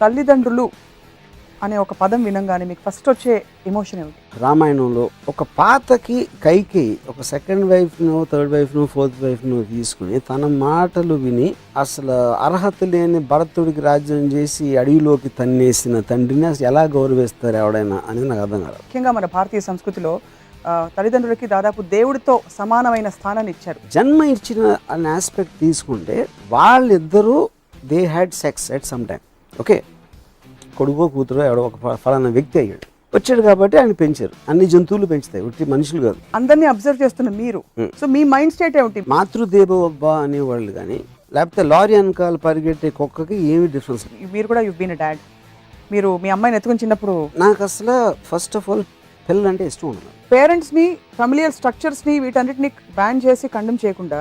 తల్లిదండ్రులు అనే ఒక పదం వినంగానే మీకు ఫస్ట్ వచ్చే ఎమోషన్ ఏమిటి? రామాయణంలో ఒక పాతకి కైకేయి ఒక సెకండ్ వైఫ్ను, థర్డ్ వైఫ్ను, ఫోర్త్ వైఫ్ను తీసుకుని తన మాటలు విని అసలు అర్హత లేని భరతుడికి రాజ్యం చేసి అడవిలోకి తన్నేసిన తండ్రిని అసలు ఎలా గౌరవిస్తారు ఎవడైనా అనేది నాకు అర్థం కాదు. ముఖ్యంగా మన భారతీయ సంస్కృతిలో తల్లిదండ్రులకి దాదాపు దేవుడితో సమానమైన స్థానాన్ని ఇచ్చారు. జన్మ ఇచ్చిన అనే ఆస్పెక్ట్ తీసుకుంటే వాళ్ళిద్దరూ they had sex at some time. Okay, కొడుకో కూతురో ఎవడో ఒక ఫలానా వ్యక్తి అయ్యాడు, వచ్చాడు కాబట్టి ఆయన పెంచారు. అన్ని జంతువులు పెంచుతాయి, ఉట్టి మనుషులు కాదు. అందరినీ అబ్జర్వ్ చేస్తున్న మీరు, సో మీ మైండ్ స్టేట్ ఏమిటి? మాతృదేవోభవ అనేవాళ్ళు కానీ లేకపోతే లారీ వెనకాల పరిగెట్టే కుక్కకి ఏమి డిఫరెన్స్? మీరు కూడా యు బీన్ ఎ డాడ్. మీరు మీ అమ్మాయిని ఎత్తుకుని చిన్నప్పుడు నాకు అసలు ఫస్ట్ ఆఫ్ ఆల్ పిల్లలు అంటే ఇష్టం ఉండదు. పేరెంట్స్ని, ఫెమిలియల్ స్ట్రక్చర్స్ని వీటన్నిటిని బ్యాన్ చేసి కండెమ్ చేయకుండా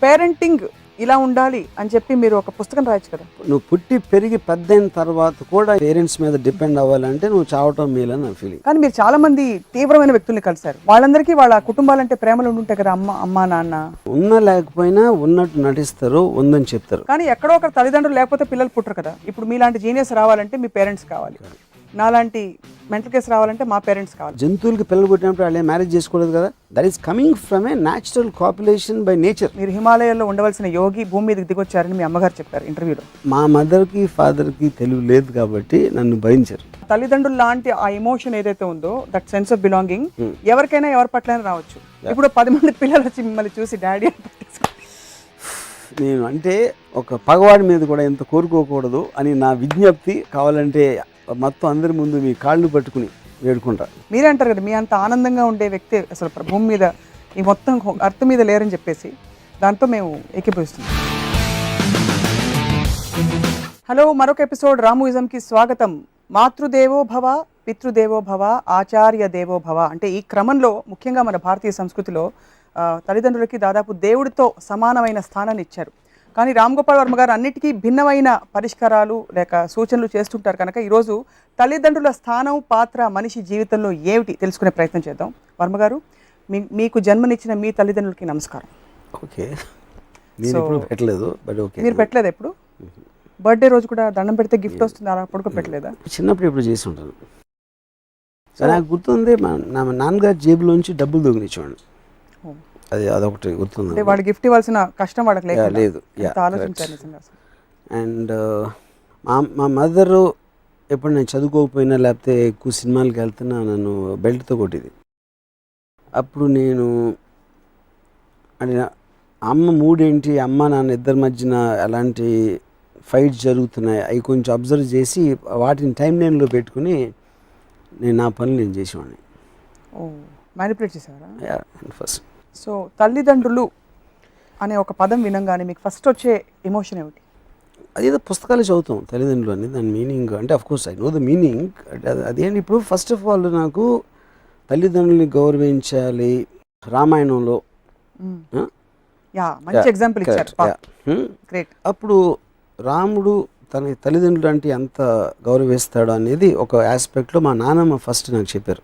పేరెంటింగ్ ఇలా ఉండాలి అని చెప్పి మీరు ఒక పుస్తకం రాయొచ్చు కదా. నువ్వు పుట్టి పెరిగి పెద్దయిన తర్వాత కూడా పేరెంట్స్ మీద డిపెండ్ అవ్వాలంటే నువ్వు చావటం మేలని నా ఫీలింగ్. కానీ మీరు చాలా మంది తీవ్రమైన వ్యక్తుల్ని కలిశారు, వాళ్ళందరికీ వాళ్ళ కుటుంబాలంటే ప్రేమలు ఉండుంటాయి కదా, అమ్మ నాన్న. ఉన్నా లేకపోయినా ఉన్నట్టు నటిస్తారు, ఉందని చెప్తారు. కానీ ఎక్కడో ఒక తల్లిదండ్రులు లేకపోతే పిల్లలు పుట్టరు కదా. ఇప్పుడు మీలాంటి జీనియస్ రావాలంటే మీ పేరెంట్స్ కావాలి, నాలాంటి మెంటల్ కేసు రావాలంటే మా పేరెంట్స్ కావాలి. జంతువులకి పిల్లలు పుట్టినప్పుడు వాళ్ళే మ్యారేజ్ చేసుకోలేదు కదా. That is coming from a natural copulation by nature. మీరు హిమాలయాల్లో ఉండవలసిన యోగి భూమి మీదకి దిగొచ్చారని మీ అమ్మగారు చెప్పారు ఇంటర్వ్యూలో. మా మదర్కి ఫాదర్కి తెలివి లేదు కాబట్టి నన్ను భరించారు. తల్లిదండ్రులు లాంటి ఆ ఎమోషన్ ఏదైతే ఉందో, దట్ సెన్స్ ఆఫ్ బిలాంగింగ్ ఎవరికైనా ఎవరి పట్లైనా రావచ్చు. ఇప్పుడు 10 మంది పిల్లలు వచ్చి మిమ్మల్ని చూసి డాడీ నేను అంటే ఒక పగవాడి మీద కూడా ఎంత కోరుకోకూడదు అని నా విజ్ఞప్తి. కావాలంటే మొత్తం అందరి ముందు మీ కాళ్ళు పట్టుకుని వేడుకుంటా. మీరే అంటారు కదా, మీ అంత ఆనందంగా ఉండే వ్యక్తి అసలు భూమి మీద ఈ మొత్తం అర్త్ మీద లేరని చెప్పేసి దాంతో మేము ఏకీభవిస్తున్నాం. హలో, మరొక ఎపిసోడ్ రాముయిజంకి స్వాగతం. మాతృదేవో భవ, పితృదేవో భవ, ఆచార్య దేవో భవ అంటే ఈ క్రమంలో ముఖ్యంగా మన భారతీయ సంస్కృతిలో తల్లిదండ్రులకి దాదాపు దేవుడితో సమానమైన స్థానాన్ని ఇచ్చారు. కానీ రామ్ గోపాల్ వర్మ గారు అన్నిటికీ భిన్నమైన పరిష్కారాలు లేక సూచనలు చేస్తుంటారు. కనుక ఈరోజు తల్లిదండ్రుల స్థానం, పాత్ర మనిషి జీవితంలో ఏమిటి తెలుసుకునే ప్రయత్నం చేద్దాం. వర్మ గారు, మీకు జన్మనిచ్చిన మీ తల్లిదండ్రులకి నమస్కారం. ఓకే, పెట్టలేదు, బట్ ఓకే. మీరు పెట్టలేదు ఎప్పుడు? బర్త్డే రోజు కూడా దండం పెడితే గిఫ్ట్ వస్తుంది, అలా పడుకో పెట్టలేదా? చిన్నప్పుడు ఎప్పుడు చేసి ఉంటాను. నాకు గుర్తుంది, నా నాన్నగారు జేబులోంచి డబ్బులు దొంగిలించేవాడు. అదొకటి గుర్తుంది. వాడు గిఫ్ట్ ఇవ్వాల్సిన కష్టం వాడికి లేదు. అండ్ మా మదరు ఎప్పుడు నేను చదువుకోకపోయినా లేకపోతే ఎక్కువ సినిమాలకి వెళ్తున్నా నన్ను బెల్ట్తో కొట్టేది. అప్పుడు నేను అమ్మ మూడేంటి, అమ్మ నాన్న ఇద్దరి మధ్యన ఎలాంటి ఫైట్స్ జరుగుతున్నాయి అవి కొంచెం అబ్జర్వ్ చేసి వాటిని టైం లైన్లో పెట్టుకుని నేను నా పనులు నేను చేసేవాడిని. మ్యానిపులేట్ చేసేవారా? ఫస్ట్. సో తల్లిదండ్రులు అనే ఒక పదం వినంగానే మీకు ఫస్ట్ వచ్చే ఎమోషన్ ఏమిటి? అదేదో పుస్తకాలు చదువుతాం తల్లిదండ్రులు అని, దాని మీనింగ్ అంటే of course I know the meaning. అదేంటి ఇప్పుడు ఫస్ట్ ఆఫ్ ఆల్ నాకు తల్లిదండ్రులని గౌరవించాలి. రామాయణంలో మంచి ఎగ్జాంపుల్ ఇచ్చారు. గ్రేట్. అప్పుడు రాముడు తన తల్లిదండ్రులు అంటే ఎంత గౌరవిస్తాడు అనేది ఒక ఆస్పెక్ట్లో మా నాన్నమ్మ ఫస్ట్ నాకు చెప్పారు.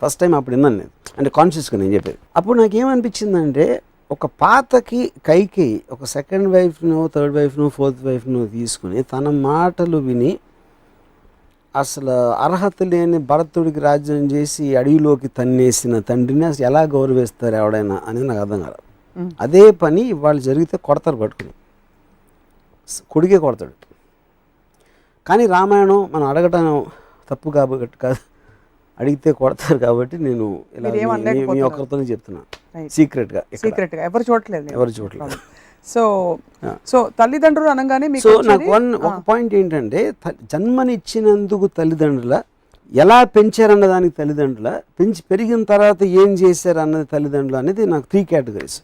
ఫస్ట్ టైం అప్పుడు విన్నాను నేను, అంటే కాన్షియస్గా నేను చెప్పేది. అప్పుడు నాకేమనిపించిందంటే ఒక పాతకి కైకేయి ఒక సెకండ్ వైఫ్ను, థర్డ్ వైఫ్ను, ఫోర్త్ వైఫ్ను తీసుకుని తన మాటలు విని అసలు అర్హత లేని భరతుడికి రాజ్యం చేసి అడవిలోకి తన్నేసిన తండ్రిని అసలు ఎలా గౌరవిస్తారు ఎవడైనా అనేది నాకు అర్థం కాదు. అదే పని వాళ్ళు జరిగితే కొడతారు, పట్టుకుని కొడుకే కొడతాడు. కానీ రామాయణం మనం అడగటం తప్పు కాబట్టి కాదు, అడిగితే కొడతారు కాబట్టి నేను ఇలా మీ ఒక్కరితోనే చెప్తున్నాను సీక్రెట్గా. ఎవరు చూడట్లేదు. సో తల్లిదండ్రులు అనగానే సో నాకు ఒక పాయింట్ ఏంటంటే జన్మనిచ్చినందుకు తల్లిదండ్రుల ఎలా పెంచారన్న దానికి తల్లిదండ్రుల, పెరిగిన తర్వాత ఏం చేశారు అన్నది తల్లిదండ్రులు అనేది నాకు 3 కేటగిరీస్.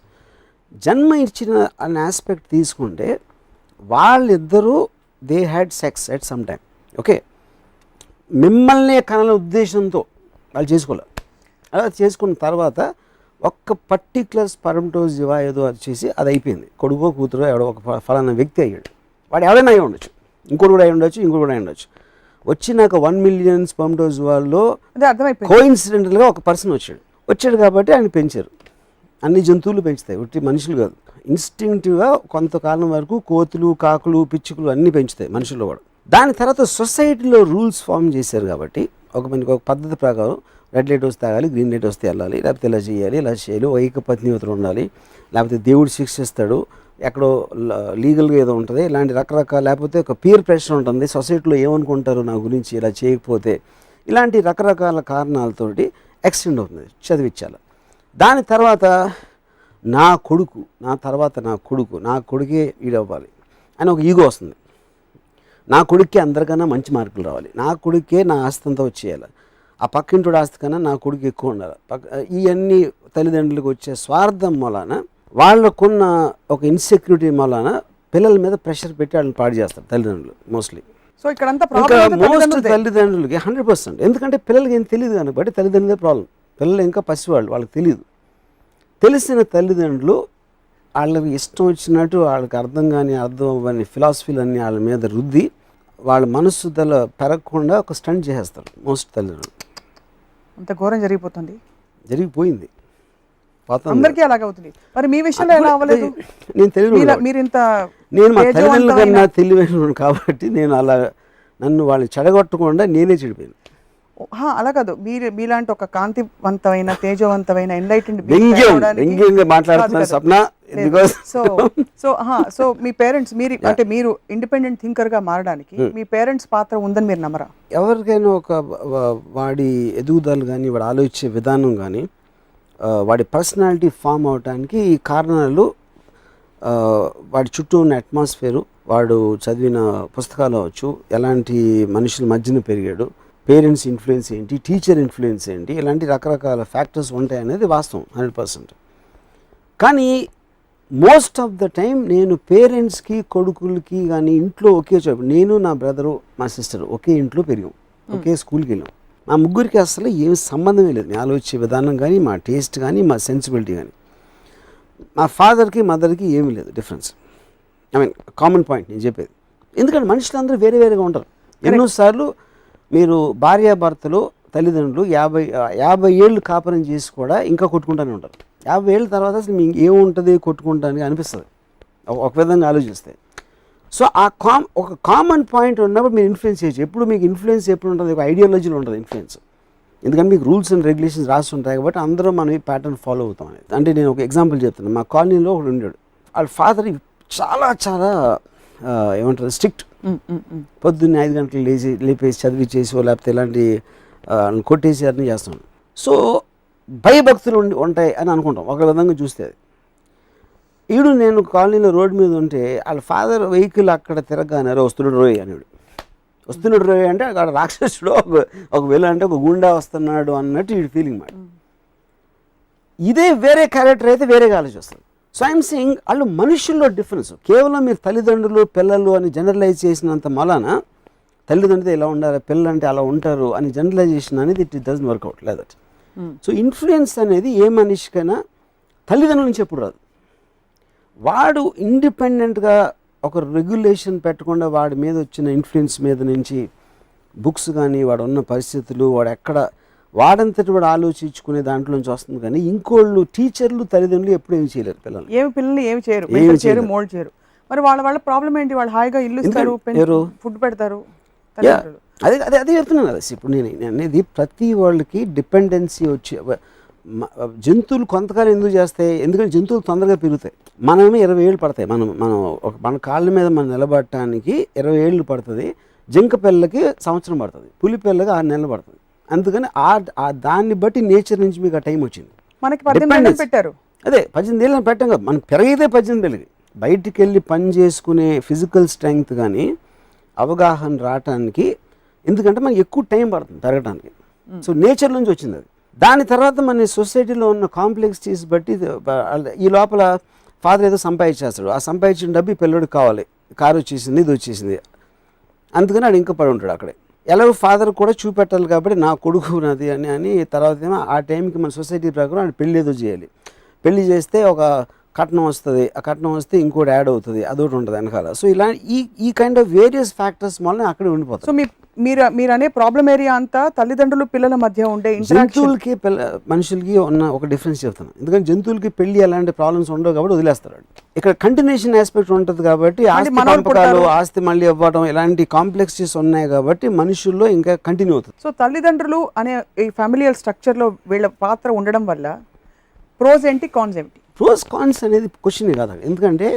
జన్మ ఇచ్చిన అనే ఆస్పెక్ట్ తీసుకుంటే వాళ్ళిద్దరూ they had sex at some time. Okay, మిమ్మల్నే కనాలనే ఉద్దేశంతో వాళ్ళు చేసుకోలేదు. అలా చేసుకున్న తర్వాత ఒక్క పర్టిక్యులర్ స్పర్మటోజోవా ఏదో వచ్చేసి అది అయిపోయింది. కొడుకో కూతురో ఎవడో ఒక ఫలానా వ్యక్తి అయ్యాడు. వాడు ఎవరైనా అయి ఉండొచ్చు, ఇంకోటి కూడా అయి ఉండొచ్చు, ఇంకోటి కూడా అయి ఉండొచ్చు. వచ్చినాక 1 మిలియన్ స్పర్మటోజోవాల్లో కోఇన్సిడెంటల్గా ఒక పర్సన్ వచ్చాడు కాబట్టి ఆయన పెంచారు. అన్ని జంతువులు పెంచుతాయి, ఉట్టి మనుషులు కాదు. ఇన్స్టింక్టివ్గా కొంతకాలం వరకు కోతులు, కాకులు, పిచ్చుకలు అన్నీ పెంచుతాయి, మనుషుల్లో కూడా. దాని తర్వాత సొసైటీలో రూల్స్ ఫామ్ చేశారు కాబట్టి మనకి ఒక పద్ధతి ప్రకారం రెడ్ లైట్ వస్తే తాగాలి, గ్రీన్ లైట్ వస్తే వెళ్ళాలి, లేకపోతే ఇలా చేయాలి, ఇలా చేయాలి, ఏకపత్నివతలు ఉండాలి, లేకపోతే దేవుడు శిక్షిస్తాడు, ఎక్కడో లీగల్గా ఏదో ఉంటుంది, ఇలాంటి రకరకాల, లేకపోతే ఒక పీర్ ప్రెషర్ ఉంటుంది, సొసైటీలో ఏమనుకుంటారు నా గురించి ఇలా చేయకపోతే, ఇలాంటి రకరకాల కారణాలతోటి ఎక్స్టెండ్ అవుతుంది చదివించాలి. దాని తర్వాత నా కొడుకే ఈడవ్వాలి అని ఒక ఈగో వస్తుంది. నా కొడుక్కి అందరికన్నా మంచి మార్కులు రావాలి, నా కొడుకే నా ఆస్తి అంతా వచ్చేయాలి, ఆ పక్కింటుడు ఆస్తి కన్నా నా కొడుకు ఎక్కువ ఉండాలి. ఇవన్నీ తల్లిదండ్రులకు వచ్చే స్వార్థం మూలాన, వాళ్ళకున్న ఒక ఇన్సెక్యూరిటీ మూలాన పిల్లల మీద ప్రెషర్ పెట్టి వాళ్ళని పాడు చేస్తారు తల్లిదండ్రులు మోస్ట్లీ. సో ఇక్కడంతా మోస్ట్ తల్లిదండ్రులకి 100%. ఎందుకంటే పిల్లలకి ఏం తెలియదు కాబట్టి తల్లిదండ్రులే ప్రాబ్లం. పిల్లలు ఇంకా పసివాళ్ళు, వాళ్ళకి తెలియదు. తెలిసిన తల్లిదండ్రులు వాళ్ళకి ఇష్టం వచ్చినట్టు, వాళ్ళకి అర్థం అవ్వని ఫిలాసఫీలన్నీ వాళ్ళ మీద రుద్ది వాళ్ళ మనస్సు పెరగకుండా ఒక స్టంట్ చేసేస్తారు మోస్ట్ తల్లిదండ్రులు. అంత ఘోరం జరిగిపోయింది, అందరికీ అలాగే అవుతుంది. మరి మీ విషయంలో ఎలా అవ్వలేదు? నేను మా తల్లిదండ్రుల కన్నా తెలివైన కాబట్టి నన్ను వాళ్ళు చెడగొట్టకుండా నేనే చెడిపోయాను. అలా కాదు, మీలాంటి ఒక కాంతివంతమైన, తేజవంతమైన, ఎన్లైటెండ్ సో మీ పేరెంట్స్ మీరు ఇండిపెండెంట్ థింకర్ గా మారడానికి మీ పేరెంట్స్ పాత్ర ఉందని మీరు నమ్మరా? ఎవరికైనా ఒక వాడి ఎదుగుదల కానీ, వాడు ఆలోచించే విధానం కానీ, వాడి పర్సనాలిటీ ఫామ్ అవడానికి ఈ కారణాలు వాడి చుట్టూ ఉన్న అట్మాస్ఫియరు, వాడు చదివిన పుస్తకాలు అవచ్చు, ఎలాంటి మనుషుల మధ్యన పెరిగాడు, పేరెంట్స్ ఇన్ఫ్లుయెన్స్ ఏంటి, టీచర్ ఇన్ఫ్లుయెన్స్ ఏంటి, ఇలాంటి రకరకాల ఫ్యాక్టర్స్ ఉంటాయి అనేది వాస్తవం 100%. కానీ మోస్ట్ ఆఫ్ ద టైం నేను పేరెంట్స్కి, కొడుకులకి కానీ ఇంట్లో ఒకే చోటు, నేను నా బ్రదరు మా సిస్టర్ ఒకే ఇంట్లో పెరిగాం, ఒకే స్కూల్కి వెళ్ళాం. మా ముగ్గురికి అసలు ఏమి సంబంధమే లేదు. మీ ఆలోచించే విధానం కానీ, మా టేస్ట్ కానీ, మా సెన్సిబిలిటీ కానీ. మా ఫాదర్కి మదర్కి ఏమీ లేదు డిఫరెన్స్. కామన్ పాయింట్ నేను చెప్పేది. ఎందుకంటే మనుషులందరూ వేరే వేరేగా ఉంటారు. ఎన్నోసార్లు మీరు భార్యాభర్తలు తల్లిదండ్రులు 50 ఏళ్ళు కాపురం చేసి కూడా ఇంకా కొట్టుకుంటూనే ఉంటారు. 50 ఏళ్ళ తర్వాత అసలు మీకు ఏముంటుంది కొట్టుకుంటానికి అనిపిస్తుంది ఒక విధంగా ఆలోచిస్తే. సో ఒక కామన్ పాయింట్ ఉన్నప్పుడు మీరు ఇన్ఫ్లుయెన్స్ చేయొచ్చు. ఎప్పుడు మీకు ఇన్ఫ్లుయెన్స్ ఎప్పుడు ఉంటుంది? ఒక ఐడియాలజీలో ఉంటుంది ఇన్ఫ్లుయెన్స్. ఎందుకంటే మీకు రూల్స్ అండ్ రెగ్యులేషన్స్ రాసి ఉంటాయి కాబట్టి అందరూ మనం ఈ ప్యాటర్న్ ఫాలో అవుతాం అనేది. అంటే నేను ఒక ఎగ్జాంపుల్ చెప్తున్నాను. మా కాలనీలో ఒకడు ఉన్నాడు, వాళ్ళ ఫాదర్ చాలా చాలా ఏమంటారు స్ట్రిక్ట్. పొద్దున్నే 5 గంటలు లేపేసి చదివించేసి లేకపోతే ఇలాంటి కొట్టేసి అన్నీ చేస్తున్నాడు. సో భయభక్తులు ఉంటాయి అని అనుకుంటాం ఒక విధంగా చూస్తే. నేను కాలనీలో రోడ్డు మీద ఉంటే వాళ్ళ ఫాదర్ వెహికల్ అక్కడ తిరగగానే వస్తున్నాడు రోయ్ అనేవాడు. వస్తున్నాడు రోయ్ అంటే అక్కడ రాక్షసుడు, ఒక వేళ అంటే ఒక గుండా వస్తున్నాడు అన్నట్టు వీడి ఫీలింగ్ మాట. ఇదే వేరే క్యారెక్టర్ అయితే వేరేగా ఆలోచిస్తుంది. సో ఐఎమ్ సెయింగ్ వాళ్ళు మనుషుల్లో డిఫరెన్స్. కేవలం మీరు తల్లిదండ్రులు పిల్లలు అని జనరలైజ్ చేసినంత మూలాన తల్లిదండ్రులు ఇలా ఉండాలి, పిల్లలు అంటే అలా ఉంటారు అని జనరలైజేషన్ అనేది ఇట్ డజంట్ వర్కౌట్ లేదట్. సో ఇన్ఫ్లుయెన్స్ అనేది ఏ మనిషికైనా తల్లిదండ్రుల నుంచి ఎప్పుడు రాదు. వాడు ఇండిపెండెంట్గా ఒక రెగ్యులేషన్ పెట్టకుండా వాడి మీద వచ్చిన ఇన్ఫ్లుయెన్స్ మీద నుంచి బుక్స్ కానీ, వాడు ఉన్న పరిస్థితులు, వాడంతటి వాడు ఆలోచించుకునే దాంట్లో నుంచి వస్తుంది. కానీ ఇంకోళ్ళు టీచర్లు తల్లిదండ్రులు ఎప్పుడు ఏమి చేయలేరు. పిల్లల్ని ఏమి చేయరు, మోల్డ్ చేయరు. మరి వాళ్ళ ప్రాబ్లం ఏంటి? వాళ్ళు హాయిగా ఇల్లు ఇస్తారు, ఫుడ్ పెడతారు. అదే చెప్తున్నాను కదా. ఇప్పుడు నేను అనేది ప్రతి వాళ్ళకి డిపెండెన్సీ వచ్చి జంతువులు కొంతకాలం ఎందుకు చేస్తాయి? ఎందుకంటే జంతువులు తొందరగా పెరుగుతాయి. మనమే 20 ఏళ్ళు పడతాయి. మన కాళ్ళ మీద మనం నిలబడటానికి 20 ఏళ్ళు పడుతుంది. జింక పిల్లలకి సంవత్సరం పడుతుంది, పులి పిల్లకి 6 నెలలు పడుతుంది. అందుకని దాన్ని బట్టి నేచర్ నుంచి మీకు ఆ టైం వచ్చింది. మనకి 18 పెట్టారు. అదే 18 ఏళ్ళని పెట్టాం కదా. మనకు పెరిగితే 18 ఏళ్ళకి బయటికి వెళ్ళి పని చేసుకునే ఫిజికల్ స్ట్రెంగ్త్ కానీ అవగాహన రావటానికి, ఎందుకంటే మనకి ఎక్కువ టైం పడుతుంది పెరగడానికి. సో నేచర్ నుంచి వచ్చింది అది. దాని తర్వాత మన సొసైటీలో ఉన్న కాంప్లెక్సిటీస్ బట్టి ఈ లోపల ఫాదర్ ఏదో సంపాదించేస్తాడు. ఆ సంపాదించిన డబ్బు పిల్లడికి కావాలి, కారు వచ్చేసింది, ఇది వచ్చేసింది, అందుకని వాడు ఇంకా పడి ఉంటాడు అక్కడే. ఎలాగో ఫాదర్ కూడా చూపెట్టాలి కాబట్టి నా కొడుకు నాది అని తర్వాత ఏమో ఆ టైంకి మన సొసైటీ ప్రకారం వాడు పెళ్ళి ఏదో చేయాలి. పెళ్లి చేస్తే ఒక కట్నం వస్తుంది, ఆ కట్నం వస్తే ఇంకోటి యాడ్ అవుతుంది, అదొకటి ఉంటుంది వెనకాల. సో ఇలా ఈ కైండ్ ఆఫ్ వేరియస్ ఫ్యాక్టర్స్ వల్ల అక్కడే ఉండిపోతుంది. సో మీరు అనే ప్రాబ్లం ఏరియా అంతా తల్లిదండ్రులు పిల్లల మధ్య ఉండే జంతువులకి మనుషులకి ఉన్న ఒక డిఫరెన్స్ చెప్తున్నాను. ఎందుకంటే జంతువులకి పెళ్లి అలాంటి ప్రాబ్లమ్స్ ఉండవు కాబట్టి వదిలేస్తారు. ఇక్కడ కంటిన్యూషన్ ఆస్పెక్ట్ ఉంటుంది కాబట్టి ఆస్తి పంపకాలు, ఆస్తి మళ్ళీ ఇవ్వడం ఇలాంటి కాంప్లెక్సిటీస్ ఉన్నాయి కాబట్టి మనుషుల్లో ఇంకా కంటిన్యూ అవుతుంది. సో తల్లిదండ్రులు అనే ఈ ఫ్యామిలియల్ స్ట్రక్చర్లో వీళ్ళ పాత్ర ఉండడం వల్ల ప్రోస్ ఏంటి, కాన్స్ ఏంటి? ప్రోస్ కాన్స్ అనేది క్వశ్చన్ కాదు, ఎందుకంటే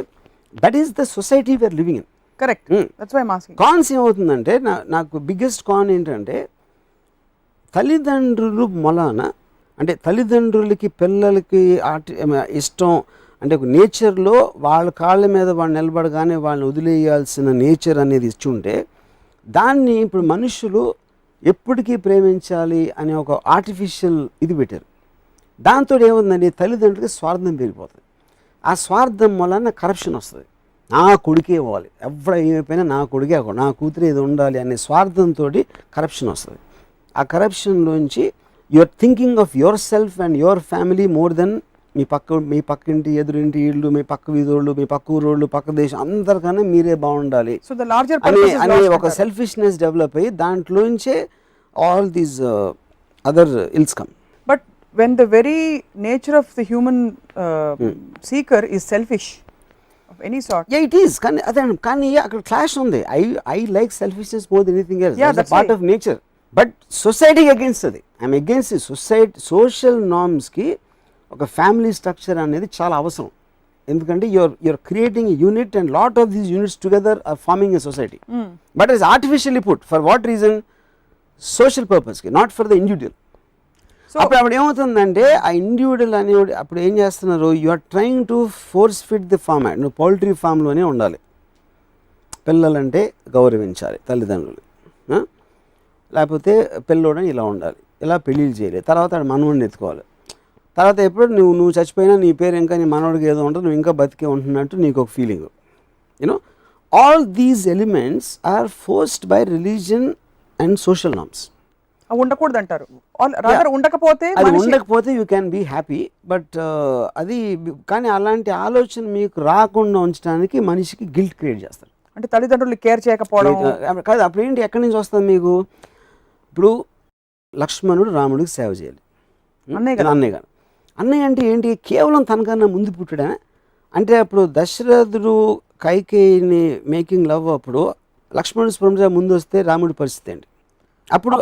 that is the society we're living in. Correct, that's why I am asking. కాన్స్ ఏమవుతుందంటే నాకు బిగ్గెస్ట్ కాన్ ఏంటంటే తల్లిదండ్రులు మొలాన, అంటే తల్లిదండ్రులకి పిల్లలకి ఇష్టం అంటే ఒక నేచర్లో వాళ్ళ కాళ్ళ మీద వాళ్ళు నిలబడగానే వాళ్ళని వదిలేయాల్సిన నేచర్ అనేది ఇచ్చి ఉంటే దాన్ని ఇప్పుడు మనుషులు ఎప్పటికీ ప్రేమించాలి అనే ఒక ఆర్టిఫిషియల్ ఇది పెట్టారు. దాంతో ఏముందండి, తల్లిదండ్రులకి స్వార్థం పెరిగిపోతుంది. ఆ స్వార్థం వలన కరప్షన్ వస్తుంది. నా కొడుకే ఇవ్వాలి, ఎవడ ఏమైపోయినా నా కొడుకే, నా కూతురు ఇది ఉండాలి అనే స్వార్థంతో కరప్షన్ వస్తుంది. ఆ కరప్షన్లోంచి your thinking of yourself and your family more than మీ పక్కింటి, ఎదురింటి ఇళ్ళు, మీ పక్క వీధోళ్ళు, మీ పక్క ఊరోళ్ళు, పక్క దేశం, అందరికన్నా మీరే బాగుండాలి అనే ఒక సెల్ఫిష్నెస్ డెవలప్ అయ్యి దాంట్లోంచే all these other ills come. But when the very nature of the human seeker is selfish of any sort. Yeah, it is. కానీ అక్కడ క్లాష్ ఉంది. I like selfishness more than anything else. That's a part of nature. But society against అది. I'm against the society. Social norms కి ఒక family structure అనేది చాలా అవసరం. ఎందుకంటే you're creating a unit and lot of these units together are forming a society. But it's artificially put. For what reason? Social purpose కి, not for the individual. అప్పుడు ఏమవుతుందంటే ఆ ఇండివిజువల్ అనేవాడు అప్పుడు ఏం చేస్తున్నారు, you are trying to force fit the format. నువ్వు poultry ఫామ్లోనే ఉండాలి, పిల్లలంటే గౌరవించాలి తల్లిదండ్రులు, లేకపోతే పిల్లోడని ఇలా ఉండాలి, ఇలా పెళ్ళిళ్ళు చేయలేదు, తర్వాత మనవడిని ఎత్తుకోవాలి, తర్వాత ఎప్పుడు నువ్వు చచ్చిపోయినా నీ పేరు ఇంకా నీ మనవడికి ఏదో ఉంటుంది, నువ్వు ఇంకా బతికే ఉంటున్నట్టు నీకు ఒక feeling. You know all these elements are forced by religion and social norms. ఉండకూడదు అంటారు. ఉండకపోతే you can be happy. But అది కానీ అలాంటి ఆలోచన మీకు రాకుండా ఉంచడానికి మనిషికి గిల్ట్ క్రియేట్ చేస్తారు. అంటే తల్లిదండ్రులు కేర్ చేయకపోవడం కాదు. అప్పుడు ఏంటి, ఎక్కడి నుంచి వస్తుంది మీకు? ఇప్పుడు లక్ష్మణుడు రాముడికి సేవ చేయాలి, అన్నయ్య అంటే ఏంటి, కేవలం తనకన్నా ముందు పుట్టాడా? అంటే అప్పుడు దశరథుడు కైకేయిని మేకింగ్ లవ్ అప్పుడు లక్ష్మణుడు స్పృహ ముందు వస్తే రాముడి పరిస్థితి ఏంటి? అప్పుడు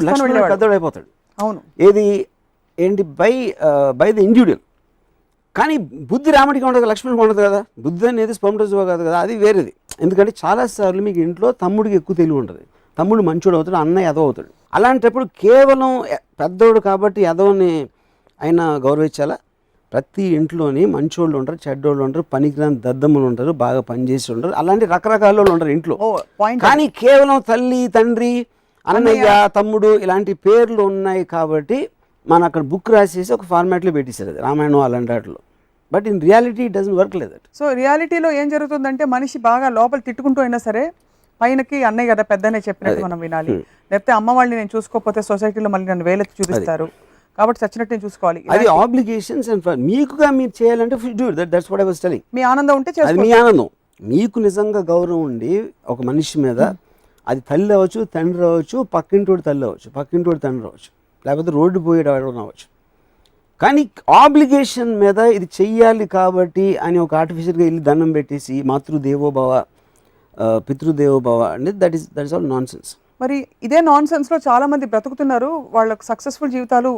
లక్ష్మణుడు పెద్దోడైపోతాడు. అవును, ఏంటి బై ద ఇండివిజువల్. కానీ బుద్ధి రాముడికి ఉండదు, లక్ష్మణుడికి ఉండదు కదా. బుద్ధి అనేది స్పర్మటోజోవా కాదు కదా, అది వేరేది. ఎందుకంటే చాలాసార్లు మీకు ఇంట్లో తమ్ముడికి ఎక్కువ తెలివి ఉంటుంది, తమ్ముడు మంచోడు అవుతాడు, అన్నయ్య ఎదవ అవుతాడు. అలాంటప్పుడు కేవలం పెద్దోడు కాబట్టి ఎదవని ఆయన గౌరవించాలా? ప్రతి ఇంట్లోని మంచోళ్ళు ఉంటారు, చెడ్డోళ్ళు ఉంటారు, పనికిరాని దద్దమ్మలు ఉంటారు, బాగా పనిచేసి ఉంటారు, అలాంటి రకరకాల వాళ్ళు ఉంటారు ఇంట్లో. కానీ కేవలం తల్లి, తండ్రి, అన్నయ్య, తమ్ముడు ఇలాంటి పేర్లు ఉన్నాయి కాబట్టి మనం అక్కడ బుక్ రాసేసి ఒక ఫార్మాట్లో పెట్టేశారు, అది రామాయణం అలాంటి వాటిలో. But in reality it doesn't work లేదు. సో రియాలిటీలో ఏం జరుగుతుందంటే మనిషి బాగా లోపల తిట్టుకుంటూ అయినా సరే పైనకి అన్నయ్య కదా పెద్దనే చెప్పినట్టు మనం వినాలి, లేకపోతే అమ్మ వాళ్ళని నేను చూసుకోకపోతే సొసైటీలో మళ్ళీ నన్ను వేలెత్తి చూపిస్తారు కాబట్టి చచ్చినట్టు నేను చూసుకోవాలి. అది ఆబ్లిగేషన్స్ అండ్ మీకుగా మీరు చేయాలంటే that's what I was telling. మీ ఆనందం ఉంటే అది మీ ఆనందం. మీకు నిజంగా గౌరవం ఉండి ఒక మనిషి మీద, అది తల్లి అవ్వచ్చు, తండ్రి అవ్వచ్చు, పక్కింటోడు తల్లి అవ్వచ్చు, పక్కింటోడు తండ్రి అవ్వచ్చు, లేకపోతే రోడ్డు పోయేడు అవ్వచ్చు, కానీ ఆబ్లిగేషన్ మీద ఇది చెయ్యాలి కాబట్టి అని ఒక ఆర్టిఫిషియల్గా వెళ్ళి దండం పెట్టేసి మాతృదేవోభవ, పితృదేవోభవ అనేది that is all non sense. మరి ఇదే నాన్ సెన్స్లో చాలా మంది బ్రతుకుతున్నారు, వాళ్ళకి సక్సెస్ఫుల్ జీవితాలు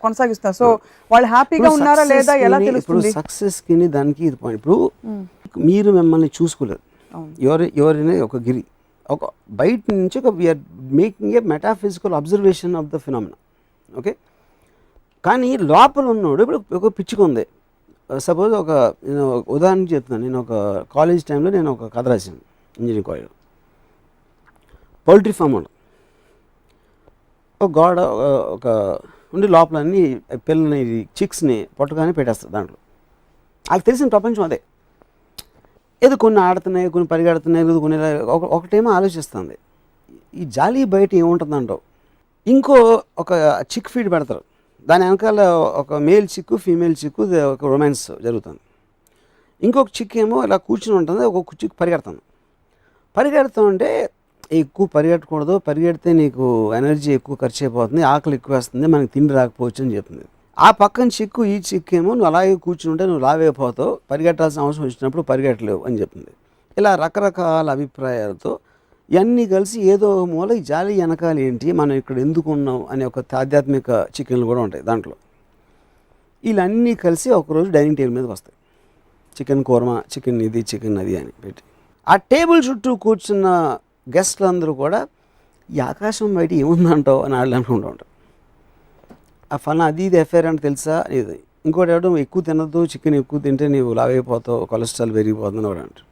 కొనసాగిస్తారు. సో వాళ్ళు హ్యాపీగా ఉన్నారా లేదా ఎలా తెలుస్తుంది? ఇప్పుడు సక్సెస్కి దానికి ఇది పాయింట్. ఇప్పుడు మీరు మిమ్మల్ని చూసుకోలేరు, ఎవరైనా ఒక గిరి, ఒక బయట నుంచి ఒక we're making a metaphysical observation of the phenomena, okay. కానీ లోపల ఉన్నోడు ఇప్పుడు ఒక పిచ్చుక ఉంది. సపోజ్ నేను ఉదాహరణకి చెప్తున్నాను, నేను ఒక కాలేజ్ టైంలో నేను ఒక కథ రాశాను ఇంజనీరింగ్ కాలేజ్లో. పౌల్ట్రీ ఫామ్ ఉండదు, ఒక గోడ ఒక ఉండి లోపల అన్ని పిల్లల్ని చిక్స్ని పట్టుకొని పెట్టేస్తారు దాంట్లో. వాళ్ళకి తెలిసిన ప్రపంచం అదే. ఏదో కొన్ని ఆడుతున్నాయి, కొన్ని పరిగెడుతున్నాయి, కొన్ని ఒకటేమో ఆలోచిస్తుంది, ఈ జాలి బయట ఏముంటుందంటావు. ఒక చిక్ ఫీడ్ పెడతారు దాని వెనకాల ఒక మేల్ చిక్కు ఫీమేల్ చిక్కు ఒక రొమాన్స్ జరుగుతుంది. ఇంకొక చిక్కు ఏమో ఇలా కూర్చుని ఉంటుంది, ఒక్కొక్క చిక్కు పరిగెడుతూ ఉంటే ఎక్కువ పరిగెట్టకూడదు, పరిగెడితే నీకు ఎనర్జీ ఎక్కువ ఖర్చు అయిపోతుంది, ఆకలి ఎక్కువ వేస్తుంది, మనకి తిండి రాకపోవచ్చు అని చెప్తుంది. ఆ పక్కన చిక్కు ఈ చిక్కు ఏమో నువ్వు అలాగే కూర్చుని ఉంటే నువ్వు లావైపోతావు, పరిగెట్టాల్సిన అవసరం వచ్చినప్పుడు పరిగెట్టలేవు అని చెప్తుంది. ఇలా రకరకాల అభిప్రాయాలతో ఇవన్నీ కలిసి ఏదో మూల ఈ జాలి వెనకాల ఏంటి, మనం ఇక్కడ ఎందుకు ఉన్నాం అనే ఒక ఆధ్యాత్మిక చికెన్లు కూడా ఉంటాయి దాంట్లో. వీళ్ళన్నీ కలిసి ఒకరోజు డైనింగ్ టేబుల్ మీద వస్తాయి. చికెన్ కూర్మా, చికెన్ ఇది, చికెన్ అది అని పెట్టి ఆ టేబుల్ చుట్టూ కూర్చున్న గెస్ట్లు అందరూ కూడా ఈ ఆకాశం బయట ఏముందంటావు అని వాళ్ళు అనుకుంటూ ఉంటారు. ఆ ఫలానా అది ఇది ఎఫ్ఐఆర్ అంటే తెలుసా ఇది. ఇంకోటి ఎవడో ఎక్కువ తినద్దు, చికెన్ ఎక్కువ తింటే నీవు లావైపోతావు, కొలెస్ట్రాల్ పెరిగిపోతుంది కూడా అంటారు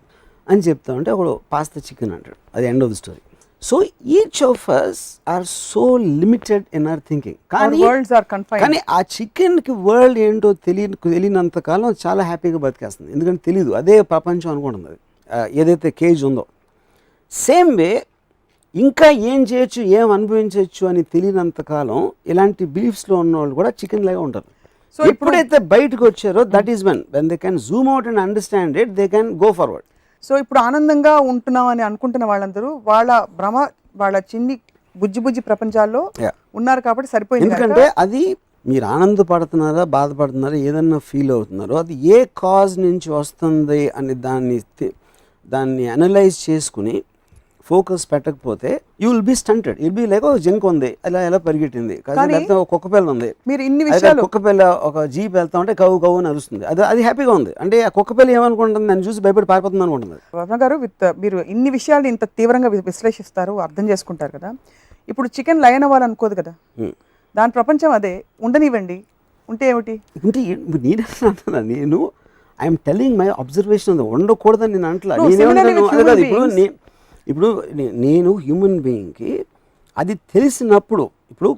అని చెప్తా ఉంటే ఒకడు పాస్తా చికెన్ అంటాడు. అది end of the story. So each of us are so limited in our thinking. కానీ ఆ చికెన్కి వరల్డ్ ఏంటో తెలియనంత కాలం చాలా హ్యాపీగా బతికేస్తుంది. ఎందుకంటే తెలియదు, అదే ప్రపంచం అనుకుంటుంది. అది ఏదైతే కేజ్ ఉందో సేమ్ వే ఇంకా ఏం చేయొచ్చు, ఏం అనుభవించవచ్చు అని తెలియనంత కాలం ఇలాంటి బిలీఫ్స్లో ఉన్న వాళ్ళు కూడా చికెన్ లాగా ఉంటారు. సో ఎప్పుడైతే బయటకు వచ్చారో that is when they can Zoom out and understand it, they can go forward. So ఇప్పుడు ఆనందంగా ఉంటున్నాం అని అనుకుంటున్న వాళ్ళందరూ వాళ్ళ భ్రమ, వాళ్ళ చిన్ని బుజ్జి ప్రపంచాల్లో ఉన్నారు కాబట్టి సరిపోయింది. ఎందుకంటే అది మీరు ఆనందపడుతున్నారా, బాధపడుతున్నారా, ఏదన్నా ఫీల్ అవుతున్నారో అది ఏ కాజ్ నుంచి వస్తుంది అని దాన్ని అనలైజ్ చేసుకుని ఫోకస్ పెట్టకపోతే you will be stunted. Will be like ఒక జింక్ ఉంది అలా ఎలా పరిగెట్టింది, లేకపోతే ఒక కుక్క పిల్ల ఉంది, మీరు ఇన్ని విషయాలు కుక్క పిల్ల ఒక జీప్ వెళ్తా ఉంటే కవ్వు కవ్వు అని అరుస్తుంది, అది హ్యాపీగా ఉంది అంటే ఆ కుక్క పిల్ల ఏమనుకుంటుంది, నన్ను చూసి భయపడి పారిపోతుంది అనుకుంటుంది. వర్మ గారు, మీరు ఇన్ని విషయాలు ఇంత తీవ్రంగా విశ్లేషిస్తారు, అర్థం చేసుకుంటారు కదా. ఇప్పుడు చికెన్ లయన్ అవ్వాలనుకోదు కదా, దాని ప్రపంచం అదే, ఉండనివ్వండి, ఉంటే ఏమిటి అంటే నేను ఐఎమ్ టెల్లింగ్ మై అబ్జర్వేషన్, ఉండకూడదని నేను అంటలా. ఇప్పుడు నేను హ్యూమన్ బీయింగ్కి అది తెలిసినప్పుడు, ఇప్పుడు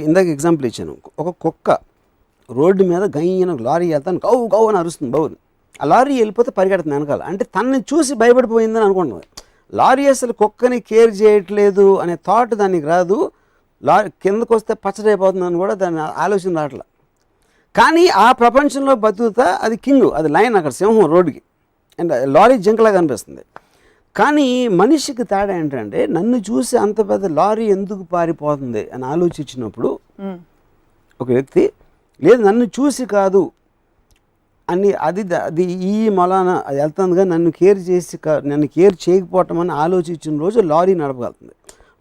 ఇందాక ఎగ్జాంపుల్ ఇచ్చాను, ఒక కుక్క రోడ్డు మీద గయ్యన లారీ వెళ్తాను గౌ గౌ అని అరుస్తుంది, బాగుంది, ఆ లారీ వెళ్ళిపోతే పరిగెడుతుంది వెనకాల, అంటే తనని చూసి భయపడిపోయిందని అనుకుంటుంది. లారీ అసలు కుక్కని కేర్ చేయట్లేదు అనే థాట్ దానికి రాదు, లారీ కిందకు వస్తే పచ్చడైపోతుందని కూడా దాని ఆలోచన రావట్లా. కానీ ఆ ప్రపంచంలో బతుకుతా అది కింగ్, అది లైన్, అక్కడ సింహం రోడ్డుకి, అండ్ లారీ జింకలాగా అనిపిస్తుంది. కానీ మనిషికి తేడా ఏంటంటే నన్ను చూసి అంత పెద్ద లారీ ఎందుకు పారిపోతుంది అని ఆలోచించినప్పుడు ఒక వ్యక్తి లేదు నన్ను చూసి కాదు అని అది ఈ మొలాన అది వెళ్తుందిగా, నన్ను కేర్ చేయకపోవటం అని ఆలోచించిన రోజు లారీ నడపగలుగుతుంది.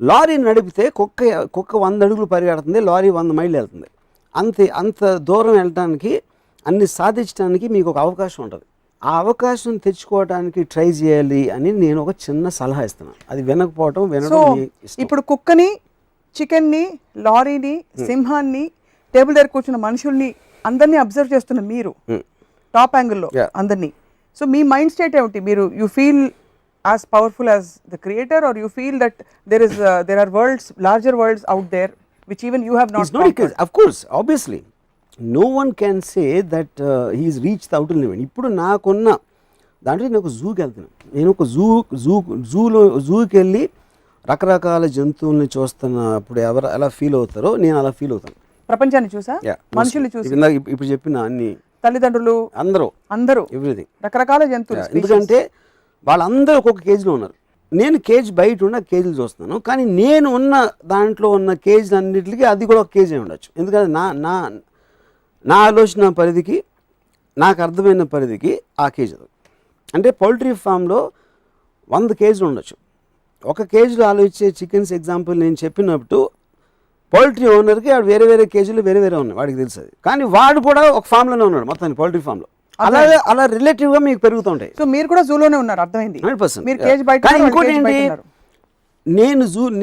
లారీ నడిపితే కుక్క 100 అడుగులు పరిగెడుతుంది, లారీ 100 మైళ్ళు వెళ్తుంది. అంత దూరం వెళ్ళడానికి, అన్ని సాధించడానికి మీకు ఒక అవకాశం ఉంటుంది. ఆ అవకాశం తెచ్చుకోవడానికి ట్రై చేయాలి అని నేను ఒక చిన్న సలహా ఇస్తున్నాను. అది వినకపోవటం ఇప్పుడు కుక్కని, చికెన్ని, లారీని, సింహాన్ని, టేబుల్ దగ్గర కూర్చున్న మనుషుల్ని అందరినీ అబ్జర్వ్ చేస్తున్న మీరు టాప్ యాంగిల్లో అందరినీ, సో మీ మైండ్ స్టేట్ ఏమిటి? మీరు you feel as powerful as the creator, are you feel that there are worlds, larger worlds out there which even you have not conquered? Of course, obviously no one can say that he has reached the outer limit. ఇప్పుడు నాకున్న దాంట్లో నేను ఒక జూకి వెళ్తున్నాను, నేను ఒక జూకి వెళ్ళి రకరకాల జంతువుల్ని చూస్తున్నప్పుడు ఎవరు ఎలా ఫీల్ అవుతారో నేను అలా ఫీల్ అవుతాను. ప్రపంచాన్ని చూసా, మనుషుల్ని చూసి, ఇప్పుడు చెప్పిన అన్ని తల్లిదండ్రులు అందరూ ఎవ్రీథింగ్ రకరకాల జంతువులు, ఎందుకంటే వాళ్ళందరూ ఒక్కొక్క కేజీలో ఉన్నారు. నేను కేజీ బయట ఉన్న కేజీలు చూస్తున్నాను, కానీ నేను ఉన్న దాంట్లో ఉన్న కేజీలు అన్నింటికి అది కూడా ఒక కేజీ ఉండొచ్చు. ఎందుకంటే నా ఆలోచన పరిధికి, నాకు అర్థమైన పరిధికి ఆ కేజీ. అంటే పౌల్ట్రీ ఫామ్లో 100 కేజీలు ఉండొచ్చు. ఒక కేజీలో ఆలోచించే చికెన్స్ ఎగ్జాంపుల్ నేను చెప్పినప్పుడు పౌల్ట్రీ ఓనర్కి వాడు వేరే కేజీలు వేరే ఉన్నాయి, వాడికి తెలుసు అది. కానీ వాడు కూడా ఒక ఫామ్లోనే ఉన్నాడు మొత్తానికి, పౌల్ట్రీ ఫామ్లో. అలా రిలేటివ్గా మీకు పెరుగుతుంటాయి. సో మీరు కూడా జూలోనే ఉన్నారు, అర్థమైంది. 100%. కానీ ఇంకోటి ఏంటి,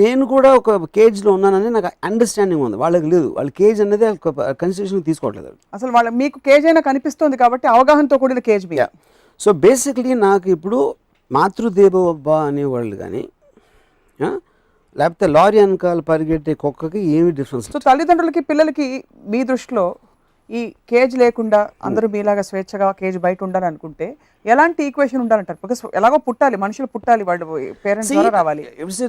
నేను కూడా ఒక కేజ్లో ఉన్నానని నాకు అండర్స్టాండింగ్ ఉంది, వాళ్ళకి లేదు. వాళ్ళ కేజ్ అనేది కన్సిడరేషన్ తీసుకోవట్లేదు అసలు. మీకు కేజ్ అయినా కనిపిస్తుంది కాబట్టి అవగాహనతో కూడిన కేజ్. సో బేసిక్లీ నాకు ఇప్పుడు మాతృదేవోభవ అనేవాళ్ళు కానీ, లేకపోతే లారీ వెనకాల పరిగెట్టే కుక్కకి ఏమి డిఫరెన్స్? సో తల్లిదండ్రులకి, పిల్లలకి మీ దృష్టిలో ఈ కేజ్ లేకుండా అందరూ మీలాగా స్వేచ్ఛగా కేజ్ బయట ఉండాలని అనుకుంటే ఎలాంటి ఈక్వేషన్ ఉండాలంటారు? బికాస్ ఎలాగో పుట్టాలి, మనుషులు పుట్టాలి, వాళ్ళు పేరెంట్స్ ద్వారా రావాలి.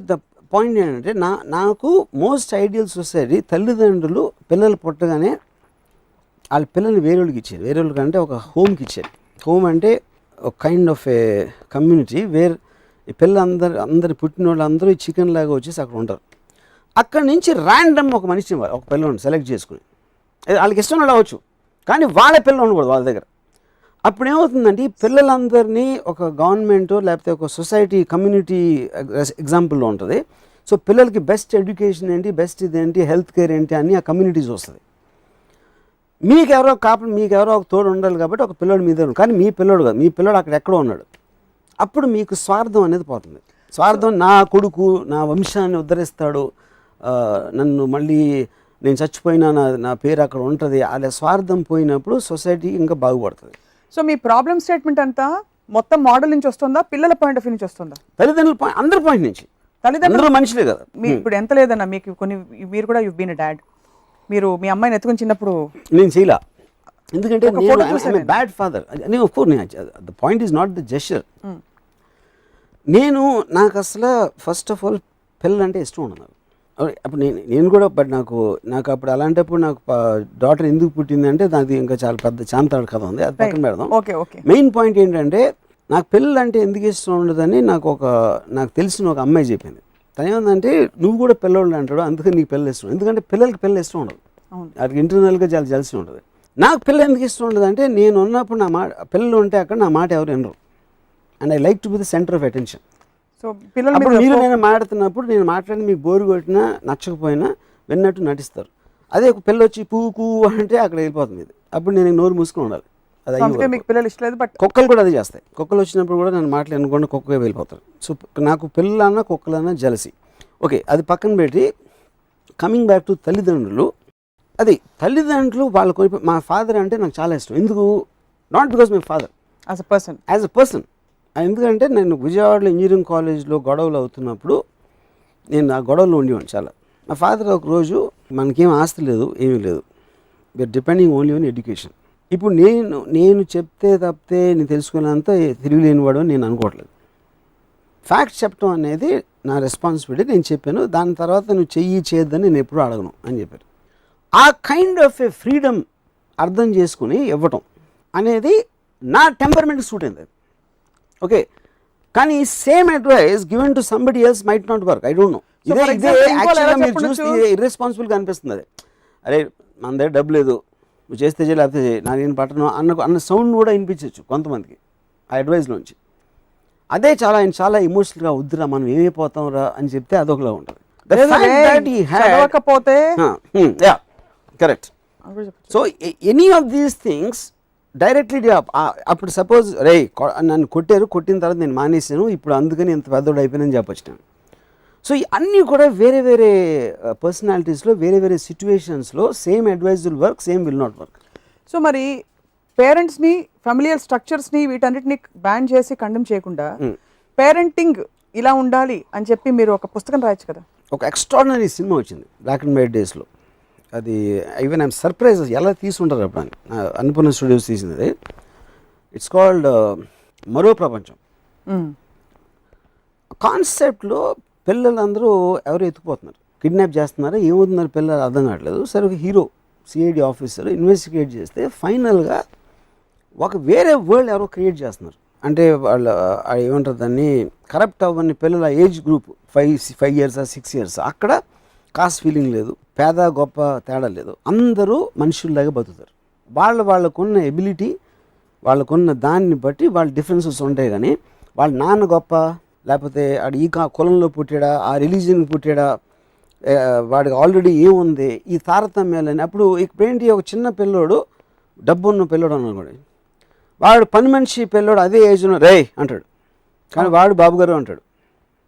ద పాయింట్ ఏంటంటే నాకు మోస్ట్ ఐడియల్ సొసైటీ తల్లిదండ్రులు పిల్లలు పుట్టగానే వాళ్ళ పిల్లల్ని వేరే వాళ్ళకి ఇచ్చారు. వేరే వాళ్ళకి అంటే ఒక హోమ్కి ఇచ్చారు. హోమ్ అంటే ఒక kind of a community where ఈ అందరి పుట్టిన వాళ్ళు అందరూ ఈ చికెన్ లాగా వచ్చేసి అక్కడ ఉంటారు. అక్కడి నుంచి ర్యాండమ్ ఒక మనిషిని ఒక పిల్లల్ని సెలెక్ట్ చేసుకుని వాళ్ళకి ఇష్టం రావచ్చు, కానీ వాళ్ళ పిల్లలు ఉండకూడదు వాళ్ళ దగ్గర. అప్పుడు ఏమవుతుందంటే ఈ పిల్లలందరినీ ఒక గవర్నమెంట్ లేకపోతే ఒక సొసైటీ కమ్యూనిటీ ఎగ్జాంపుల్లో ఉంటుంది. సో పిల్లలకి బెస్ట్ ఎడ్యుకేషన్ ఏంటి, బెస్ట్ ఇదేంటి, హెల్త్ కేర్ ఏంటి అని ఆ కమ్యూనిటీస్ వస్తుంది. మీకెవరో ఒక తోడు ఉండాలి కాబట్టి ఒక పిల్లడు మీ దగ్గర, కానీ మీ పిల్లడు కాదు, మీ పిల్లడు అక్కడ ఎక్కడో ఉన్నాడు. అప్పుడు మీకు స్వార్థం అనేది పోతుంది. స్వార్థం, నా కొడుకు నా వంశాన్ని ఉద్ధరిస్తాడు, నన్ను మళ్ళీ నేను చచ్చిపోయినా నా పేరు అక్కడ ఉంటుంది, అలా స్వార్థం పోయినప్పుడు సొసైటీ ఇంకా బాగుపడుతుంది. సో మీ ప్రాబ్లమ్ స్టేట్మెంట్ అంతా మొత్తం మోడల్ నుంచి వస్తుందా, పిల్లల పాయింట్ ఆఫ్ వ్యూ నుంచి వస్తుందా? తల్లిదండ్రుల అందరి పాయింట్ నుంచి. తల్లిదండ్రులు మనుషులే కదా. ఇప్పుడు ఎంత లేదన్నా మీకు కొన్ని, మీరు కూడా యు బీన్ ఎ డాడ్, మీరు మీ అమ్మాయిని ఎత్తుకుని చిన్నప్పుడు నేను చేయలా, ఎందుకంటే bad father. The point is not the gesture. నాకు అసలు ఫస్ట్ ఆఫ్ ఆల్ పిల్లలు అంటే ఇష్టం ఉండదు. అప్పుడు నేను కూడా బట్ నాకు అప్పుడు అలాంటప్పుడు నాకు డాటర్ ఎందుకు పుట్టింది అంటే దానికి ఇంకా చాలా పెద్ద చాంతాడు కథ ఉంది, అది పక్కన పెడదాం. మెయిన్ పాయింట్ ఏంటంటే నాకు పిల్లలు అంటే ఎందుకు ఇష్టం ఉండదని నాకు తెలిసిన ఒక అమ్మాయి చెప్పింది. తను ఏమందంటే నువ్వు కూడా పిల్లలు అంటాడు, అందుకని నీకు పిల్లలు ఇష్టం. ఎందుకంటే పిల్లలకి పిల్లలు ఇష్టం ఉండదు, వాటికి ఇంటర్నల్గా చాలా జలసి ఉంటుంది. నాకు పిల్లలు ఎందుకు ఇష్టం ఉండదు అంటే నేను ఉన్నప్పుడు నా మాట పిల్లలు ఉంటే అక్కడ నా మాట ఎవరు వినరు, and I like to be the centre of attention. So పిల్లలు మీరు నేను మాట్లాడుతున్నప్పుడు నేను మాట్లాడి మీకు బోరు కొట్టినా నచ్చకపోయినా విన్నట్టు నటిస్తారు. అదే ఒక పిల్ల వచ్చి పూ అంటే అక్కడ వెళ్ళిపోతుంది ఇది, అప్పుడు నేను నోరు మూసుకొని ఉండాలి. అది మీకు పిల్లలు ఇష్టం లేదు. బట్ కుక్కలు కూడా అది చేస్తాయి. కుక్కలు వచ్చినప్పుడు కూడా నన్ను మాటలు అనుకోండి కుక్కగా వెళ్ళిపోతారు. సో నాకు పిల్లలన్నా కుక్కలన్నా జలసి. ఓకే, అది పక్కన పెట్టి కమింగ్ బ్యాక్ టు తల్లిదండ్రులు. అది తల్లిదండ్రులు వాళ్ళ మా ఫాదర్ అంటే నాకు చాలా ఇష్టం. ఎందుకు? Not because my father, as a person. ఎందుకంటే నేను విజయవాడలో ఇంజనీరింగ్ కాలేజ్లో గొడవలు అవుతున్నప్పుడు నేను ఆ గొడవలో ఉండేవాడిని చాలా. మా ఫాదర్ ఒక రోజు మనకేం ఆస్తి లేదు, ఏమీ లేదు, we're depending only on education. ఇప్పుడు నేను చెప్తే తప్పితే నేను తెలుసుకున్నంత తిరిగిలేనివాడు అని నేను అనుకోవట్లేదు. ఫ్యాక్ట్ చెప్పడం అనేది నా రెస్పాన్సిబిలిటీ. నేను చెప్పాను, దాని తర్వాత నువ్వు చేయొద్దని నేను ఎప్పుడూ అడగను అని చెప్పారు. ఆ కైండ్ ఆఫ్ ఏ ఫ్రీడమ్ అర్థం చేసుకుని ఇవ్వటం అనేది నా టెంపర్మెంట్కి సూట్ అయింది. ఓకే, కానీ same advice given to somebody else might not work. I don't no. ఇదే యాక్చువల్గా మీరు చూస్తే ఇర్రెస్పాన్సిబుల్గా అనిపిస్తుంది. అరే మన దగ్గర డబ్బు లేదు, నువ్వు చేస్తే చేయి లేకపోతే చేయి, నేను పట్టను అన్న సౌండ్ కూడా వినిపించవచ్చు కొంతమందికి ఆ అడ్వైస్లోంచి. అదే చాలా ఎమోషనల్గా వద్దురా మనం ఏమైపోతాం రా అని చెప్తే అదొకలా ఉంటుంది. Correct. So any of these things directly అప్పుడు సపోజ్ రే నన్ను కొట్టిన తర్వాత నేను మానేసాను, ఇప్పుడు అందుకని ఇంత పెద్దోడు అయిపోయిందని చెప్పొచ్చు నేను. సో అన్నీ కూడా వేరే పర్సనాలిటీస్లో వేరే సిచ్యువేషన్స్లో same advice will work, same will not work. So మరి పేరెంట్స్ని, ఫ్యామిలియల్ స్ట్రక్చర్స్ని వీటన్నిటిని బ్యాన్ చేసి కండెమ్ చేయకుండా పేరెంటింగ్ ఇలా ఉండాలి అని చెప్పి మీరు ఒక పుస్తకం రాయొచ్చు కదా. ఒక ఎక్స్ట్రాడినరీ సినిమా వచ్చింది బ్లాక్ అండ్ వైట్ డేస్లో. అది ఈవెన్ ఐఎమ్ సర్ప్రైజ్ ఎలా తీసుకుంటారు అప్పుడు అని. అన్నపూర్ణ స్టూడియోస్ తీసింది. ఇట్స్ కాల్డ్ మరో ప్రపంచం. కాన్సెప్ట్లో పిల్లలందరూ ఎవరు ఎత్తుకుపోతున్నారు, కిడ్నాప్ చేస్తున్నారు, ఏమవుతున్నారు పిల్లలు అర్థం కావట్లేదు. సరే ఒక హీరో సిఐడి ఆఫీసర్ ఇన్వెస్టిగేట్ చేస్తే ఫైనల్గా ఒక వేరే వరల్డ్ ఎవరో క్రియేట్ చేస్తున్నారు. అంటే వాళ్ళు ఏమంటారు దాన్ని, కరప్ట్ అవ్వని పిల్లల ఏజ్ గ్రూప్ 5 years 6 years, అక్కడ కాస్ట్ ఫీలింగ్ లేదు, పేద గొప్ప తేడా లేదు, అందరూ మనుషుల్లాగా బతుకుతారు. వాళ్ళకున్న ఎబిలిటీ, వాళ్ళకున్న దాన్ని బట్టి వాళ్ళ డిఫరెన్సెస్ ఉంటాయి. కానీ వాళ్ళ నాన్న గొప్ప, లేకపోతే వాడు ఈ కులంలో పుట్టాడా, ఆ రిలీజియన్కి పుట్టాడా, వాడికి ఆల్రెడీ ఏముంది, ఈ తారతమ్యాలని. అప్పుడు ఇప్పుడేంటి, ఒక చిన్న పిల్లోడు డబ్బున్న పిల్లోడు అనుకోండి, వాడు పని మనిషి పిల్లోడు అదే ఏజ్లో రే అంటాడు, కానీ వాడు బాబుగారు అంటాడు.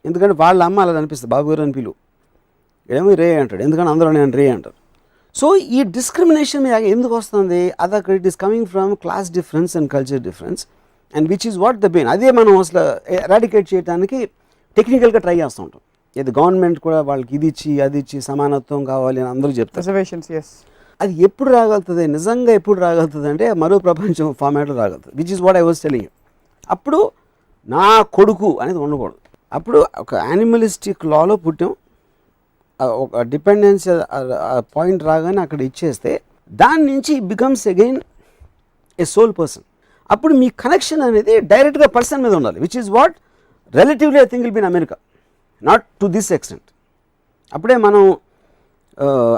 ఎందుకంటే వాళ్ళ అమ్మ అలా అనిపిస్తుంది, బాబుగారు అని పిలువు, ఏమో రే అంటాడు, ఎందుకంటే అందరూ నేను రే అంటారు. సో ఈ డిస్క్రిమినేషన్ ఎందుకు వస్తుంది? అదొక it is coming from class difference and culture difference, and which is what the bane. అదే మనం అసలు ఎరాడికేట్ చేయడానికి టెక్నికల్గా ట్రై చేస్తూ ఉంటాం. ఇది గవర్నమెంట్ కూడా వాళ్ళకి ఇది ఇచ్చి అది ఇచ్చి సమానత్వం కావాలి అని అందరూ చెప్తారు. అది ఎప్పుడు రాగలుగుతుంది, నిజంగా ఎప్పుడు రాగలుగుతుంది అంటే మరో ప్రపంచం ఫార్మాట్లో రాగలుగుతుంది, which is what I was telling you. అప్పుడు నా కొడుకు అనేది ఉండకూడదు. అప్పుడు ఒక యానిమలిస్టిక్ లాలో పుట్టాం, ఒక డిపెండెన్సీ పాయింట్ రాగానే అక్కడ ఇచ్చేస్తే దాని నుంచి becomes again a sole person. అప్పుడు మీ కనెక్షన్ అనేది డైరెక్ట్గా పర్సన్ మీద ఉండాలి, which is what relatively I think will be in America, not to this extent. అప్పుడే మనం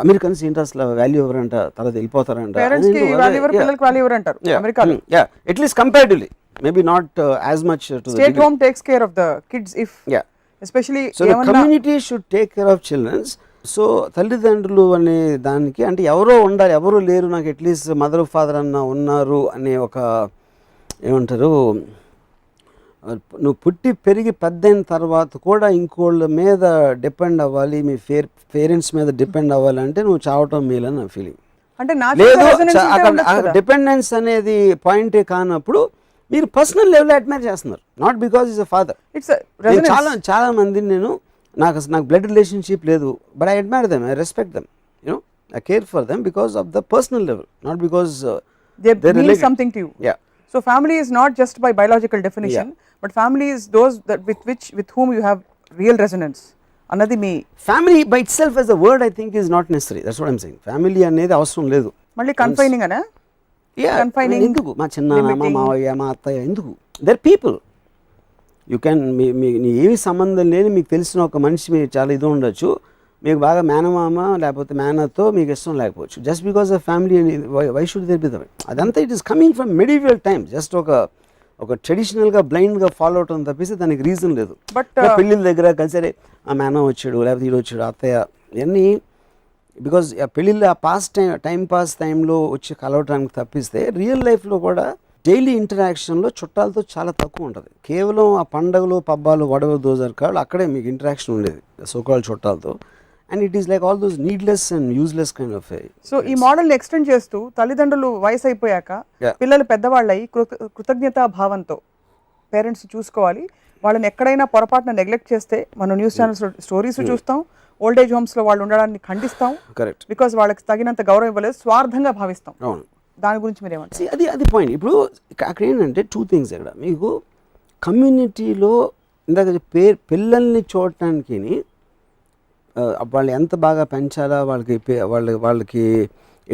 అమెరికన్స్ ఇంట్రెస్ట్ వాల్యూ ఎవరంట, తర్వాత వెళ్ళిపోతారంట, at least comparatively maybe not as much. State home takes care of the kids if especially community should take care of childrens. So తల్లిదండ్రులు అనే దానికి అంటే ఎవరో ఉండాలి, ఎవరో లేరు, నాకు అట్లీస్ట్ మదర్ ఫాదర్ అన్న ఉన్నారు అనే ఒక ఏమంటారు, నువ్వు పుట్టి పెరిగి పెద్దయిన తర్వాత కూడా ఇంకోళ్ళ మీద డిపెండ్ అవ్వాలి, మీ పేరెంట్స్ మీద డిపెండ్ అవ్వాలంటే నువ్వు చావటం మేలని నా ఫీలింగ్. అంటే లేదు, డిపెండెన్స్ అనేది పాయింటే కానప్పుడు మీరు పర్సనల్ లెవెల్ అడ్మైర్ చేస్తున్నారు, not because is a father. చాలా మందిని నాకు బ్లడ్ రిలేషన్షిప్ లేదు, but I admire them, I respect them, you know, I care for them because of the personal level, not because they mean something to you. Yeah. So family is not just by biological definition, but family is those that with whom you have real resonance. Another me. Family by itself as a word I think is not necessary. That's what I'm saying. Family అనేది అవసరం లేదు. మళ్ళీ confining అనా? Yeah. Confining. ఎందుకు? మా చిన్న మా మావయ్య మా అత్తయ్య ఎందుకు? They're people. You can మీ ఏమి సంబంధం లేని మీకు తెలిసిన ఒక మనిషి మీకు చాలా ఇది ఉండొచ్చు, మీకు బాగా మేనమామ లేకపోతే మేనతో మీకు ఇష్టం లేకపోవచ్చు, just because of family. Why should there be that? అదంతా it is coming from medieval time. Just ఒక ట్రెడిషనల్గా బ్లైండ్గా ఫాలో అవటం తప్పిస్తే దానికి రీజన్ లేదు. బట్ పెళ్ళిళ్ళ దగ్గర కలిసరే ఆ మేన వచ్చాడు లేకపోతే ఈడు వచ్చాడు అత్తయ్య ఇవన్నీ బికాజ్ పెళ్ళిళ్ళు ఆ టైం పాస్ టైంలో వచ్చి కలవటానికి తప్పిస్తే రియల్ లైఫ్లో కూడా డైలీ ఇంటరాక్షన్లో చుట్టాలతో చాలా తక్కువ ఉంటుంది. కేవలం ఆ పండుగలు పబ్బాలు వడవ దోజర్కాళ్ళు అక్కడే మీకు ఇంటరాక్షన్ ఉండేది సోకాల్ చుట్టాలతో. And it is like all those needless and useless kind of. So ఈ మోడల్ని ఎక్స్టెండ్ చేస్తూ తల్లిదండ్రులు వయసు అయిపోయాక పిల్లలు పెద్దవాళ్ళై కృతజ్ఞతా భావంతో పేరెంట్స్ చూసుకోవాలి. వాళ్ళని ఎక్కడైనా పొరపాటున నెగ్లెక్ట్ చేస్తే మనం న్యూస్ ఛానల్స్ స్టోరీస్ చూస్తాం, ఓల్డ్ ఏజ్ హోమ్స్లో వాళ్ళు ఉండడాన్ని ఖండిస్తాం. కరెక్ట్. బికాస్ వాళ్ళకి తగినంత గౌరవం ఇవ్వలేదు, స్వార్థంగా భావిస్తాం. అవును, దాని గురించి మీరు ఏమంటారు? అది పాయింట్. ఇప్పుడు అక్కడ ఏంటంటే 2 things. ఇక్కడ మీకు కమ్యూనిటీలో ఇందాక పిల్లల్ని చూడటానికి వాళ్ళు ఎంత బాగా పెంచాలా, వాళ్ళకి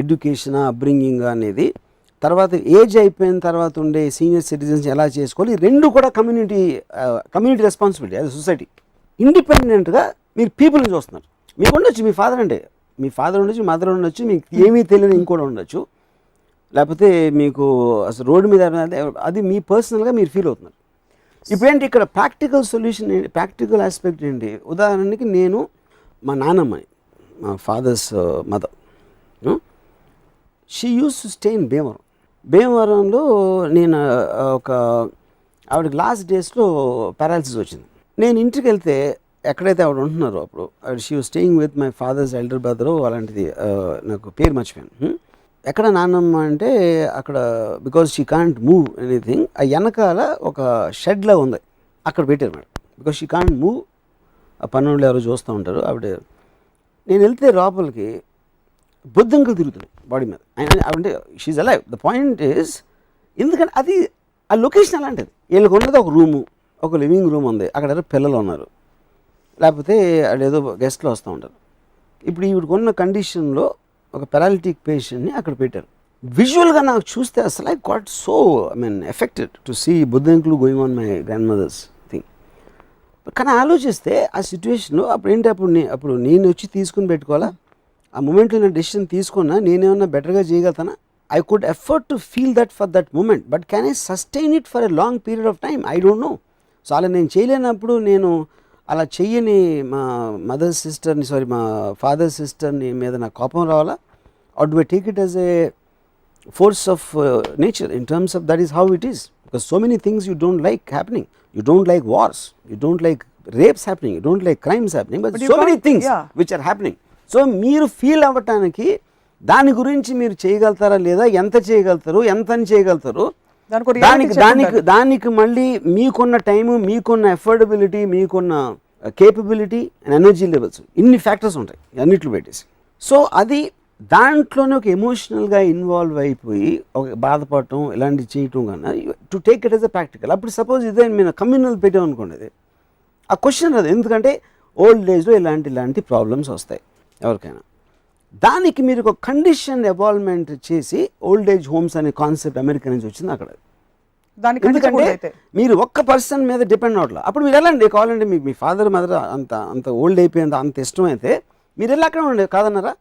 ఎడ్యుకేషన్ అప్బ్రింగింగ్ అనేది, తర్వాత ఏజ్ అయిపోయిన తర్వాత ఉండే సీనియర్ సిటిజన్స్ ఎలా చేసుకోవాలి, రెండు కూడా కమ్యూనిటీ రెస్పాన్సిబిలిటీ యాజ్ సొసైటీ. ఇండిపెండెంట్గా మీరు పీపుల్ని చూస్తున్నారు. మీకు ఉండొచ్చు మీ ఫాదర్ ఉండొచ్చు, మదర్ ఉండొచ్చు, మీకు ఏమీ తెలియని ఇంకోటి ఉండొచ్చు, లేకపోతే మీకు అసలు రోడ్డు మీద అది మీ పర్సనల్గా మీరు ఫీల్ అవుతున్నారు. ఇప్పుడు ఏంటి ఇక్కడ ప్రాక్టికల్ సొల్యూషన్ ఏంటి, ప్రాక్టికల్ ఆస్పెక్ట్ ఏంటి? ఉదాహరణకి నేను మా నాన్నమ్మని, మా father's mother, she use to stay in భీమవరంలో నేను ఆవిడకి లాస్ట్ డేస్లో పారాలసిస్ వచ్చింది. నేను ఇంటికి వెళ్తే ఎక్కడైతే ఆవిడ ఉంటున్నారో అప్పుడు she was staying with my father's elder brother, అలాంటిది నాకు పేరు మర్చిపోయాను. ఎక్కడ నాన్నమ్మ అంటే అక్కడ because she can't move anything, ఆ వెనకాల ఒక షెడ్లా ఉంది అక్కడ పెట్టారు madam. Because she can't move, ఆ పన్నులు ఎవరు చూస్తూ ఉంటారు. ఆవిడ నేను వెళ్తే లోపలికి బొద్దంకలు తిరుగుతున్నాయి బాడీ మీద. అంటే she's alive. The point is ఎందుకంటే అది ఆ లొకేషన్ అలాంటిది. వీళ్ళకి ఉన్నది ఒక రూము, ఒక లివింగ్ రూమ్ ఉంది, అక్కడ పిల్లలు ఉన్నారు, లేకపోతే అదేదో గెస్ట్లు వస్తూ ఉంటారు. ఇప్పుడు ఈవిడికి ఉన్న కండిషన్లో ఒక పారాలిటిక్ పేషెంట్ని అక్కడ పెట్టారు. విజువల్గా నాకు చూస్తే అసలు I got so affected to see బుద్ధంకులు going on my grandmother's thing. కానీ ఆలోచిస్తే ఆ సిచ్యువేషన్లో అప్పుడు నేను వచ్చి తీసుకుని పెట్టుకోవాలా, ఆ మూమెంట్లో నేను డెసిషన్ తీసుకున్నా, నేనేమన్నా బెటర్గా చేయగలుగుతానా? I could effort to feel that for that moment, but can I sustain it for a long period of time? I don't know. So అలా నేను చేయలేనప్పుడు నేను అలా చెయ్యని మా మా ఫాదర్ సిస్టర్ని మీద నాకు కోపం రావాలా? Or do I take it as a force of nature in terms of that is how it is? Because so many things you don't like happening. You don't like wars, you don't like rapes happening, you don't like crimes happening, but so many things which are happening. So మీరు feel అవ్వటానికి దాని గురించి మీరు చేయగలుగుతారా లేదా, ఎంత చేయగలుగుతారు, ఎంత అని చేయగలుగుతారు, దానికి మళ్ళీ మీకున్న టైము, మీకున్న ఎఫోర్డబిలిటీ, మీకున్న కేపబిలిటీ అండ్ ఎనర్జీ లెవెల్స్, ఇన్ని ఫ్యాక్టర్స్ ఉంటాయి అన్నిట్లో పెట్టేసి. సో అది దాంట్లోనే ఒక ఎమోషనల్గా ఇన్వాల్వ్ అయిపోయి ఒక బాధపడటం ఇలాంటివి చేయటం కన్నా to take it as a practical. అప్పుడు సపోజ్ ఇదే నేను కమ్యూనల్ పెట్టామనుకోండి, అది ఆ క్వశ్చన్ రాదు. ఎందుకంటే ఓల్డ్ ఏజ్లో ఇలాంటి ప్రాబ్లమ్స్ వస్తాయి ఎవరికైనా. దానికి మీరు ఒక కండిషన్ ఎవాల్వ్మెంట్ చేసి ఓల్డ్ ఏజ్ హోమ్స్ అనే కాన్సెప్ట్ అమెరికా నుంచి వచ్చింది అక్కడ. దానికి ఎందుకంటే మీరు ఒక్క పర్సన్ మీద డిపెండ్ అవట్లేదు. అప్పుడు మీరు వెళ్ళండి, కావాలంటే మీ ఫాదర్ మదర్ అంత ఓల్డ్ అయిపోయింది, అంత ఇష్టమైతే మీరు వెళ్ళి అక్కడ ఉండే కాదన్నారా.